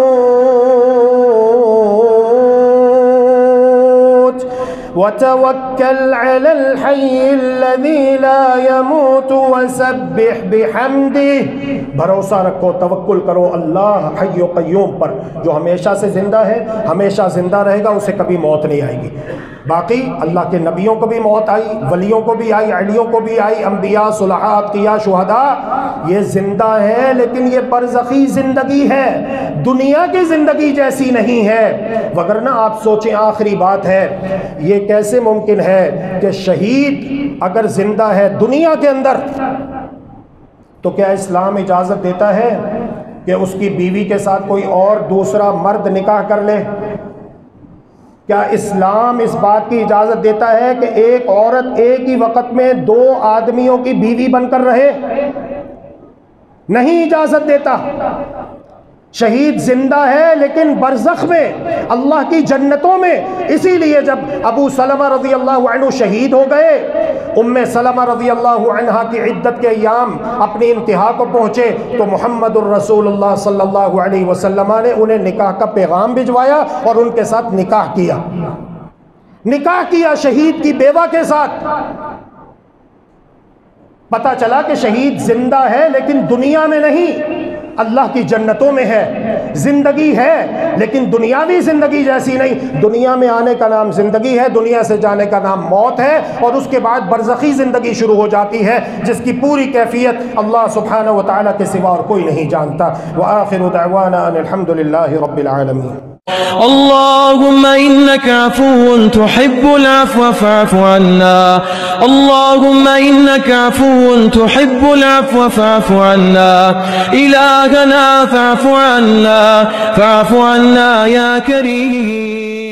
وَتَوَكَّلْ عَلَى الْحَيِّ الَّذِي لَا يَمُوتُ وَسَبِّحْ بِحَمْدِهِ، بھروسہ رکھو، توکل کرو اللہ حی و قیوم پر جو ہمیشہ سے زندہ ہے، ہمیشہ زندہ رہے گا، اسے کبھی موت نہیں آئے گی۔ باقی اللہ کے نبیوں کو بھی موت آئی، ولیوں کو بھی آئی، علیوں کو بھی آئی، انبیاء، صلحاء، اتقیاء، شہداء، یہ زندہ ہے لیکن یہ برزخی زندگی ہے، دنیا کی زندگی جیسی نہیں ہے۔ وگرنہ آپ سوچیں، آخری بات ہے، یہ کیسے ممکن ہے کہ شہید اگر زندہ ہے دنیا کے اندر، تو کیا اسلام اجازت دیتا ہے کہ اس کی بیوی کے ساتھ کوئی اور دوسرا مرد نکاح کر لے؟ کیا اسلام اس بات کی اجازت دیتا ہے کہ ایک عورت ایک ہی وقت میں دو آدمیوں کی بیوی بن کر رہے؟ نہیں اجازت دیتا۔ شہید زندہ ہے لیکن برزخ میں، اللہ کی جنتوں میں۔ اسی لیے جب ابو سلمہ رضی اللہ عنہ شہید ہو گئے، ام سلمہ رضی اللہ عنہ کی عدت کے ایام اپنی انتہا کو پہنچے تو محمد الرسول اللہ صلی اللہ علیہ وسلم نے انہیں نکاح کا پیغام بھجوایا اور ان کے ساتھ نکاح کیا، نکاح کیا شہید کی بیوہ کے ساتھ۔ پتہ چلا کہ شہید زندہ ہے لیکن دنیا میں نہیں، اللہ کی جنتوں میں ہے۔ زندگی ہے لیکن دنیاوی زندگی جیسی نہیں، دنیا میں آنے کا نام زندگی ہے، دنیا سے جانے کا نام موت ہے، اور اس کے بعد برزخی زندگی شروع ہو جاتی ہے جس کی پوری کیفیت اللہ سبحانہ وتعالی کے سوا اور کوئی نہیں جانتا۔ وآخر دعوانا ان الحمد للہ رب العالمین۔ اللهم إنك عفو تحب العفو فاعف عنا، اللهم إنك عفو تحب العفو فاعف عنا، إلهنا فاعف عنا، فاعف عنا يا كريم۔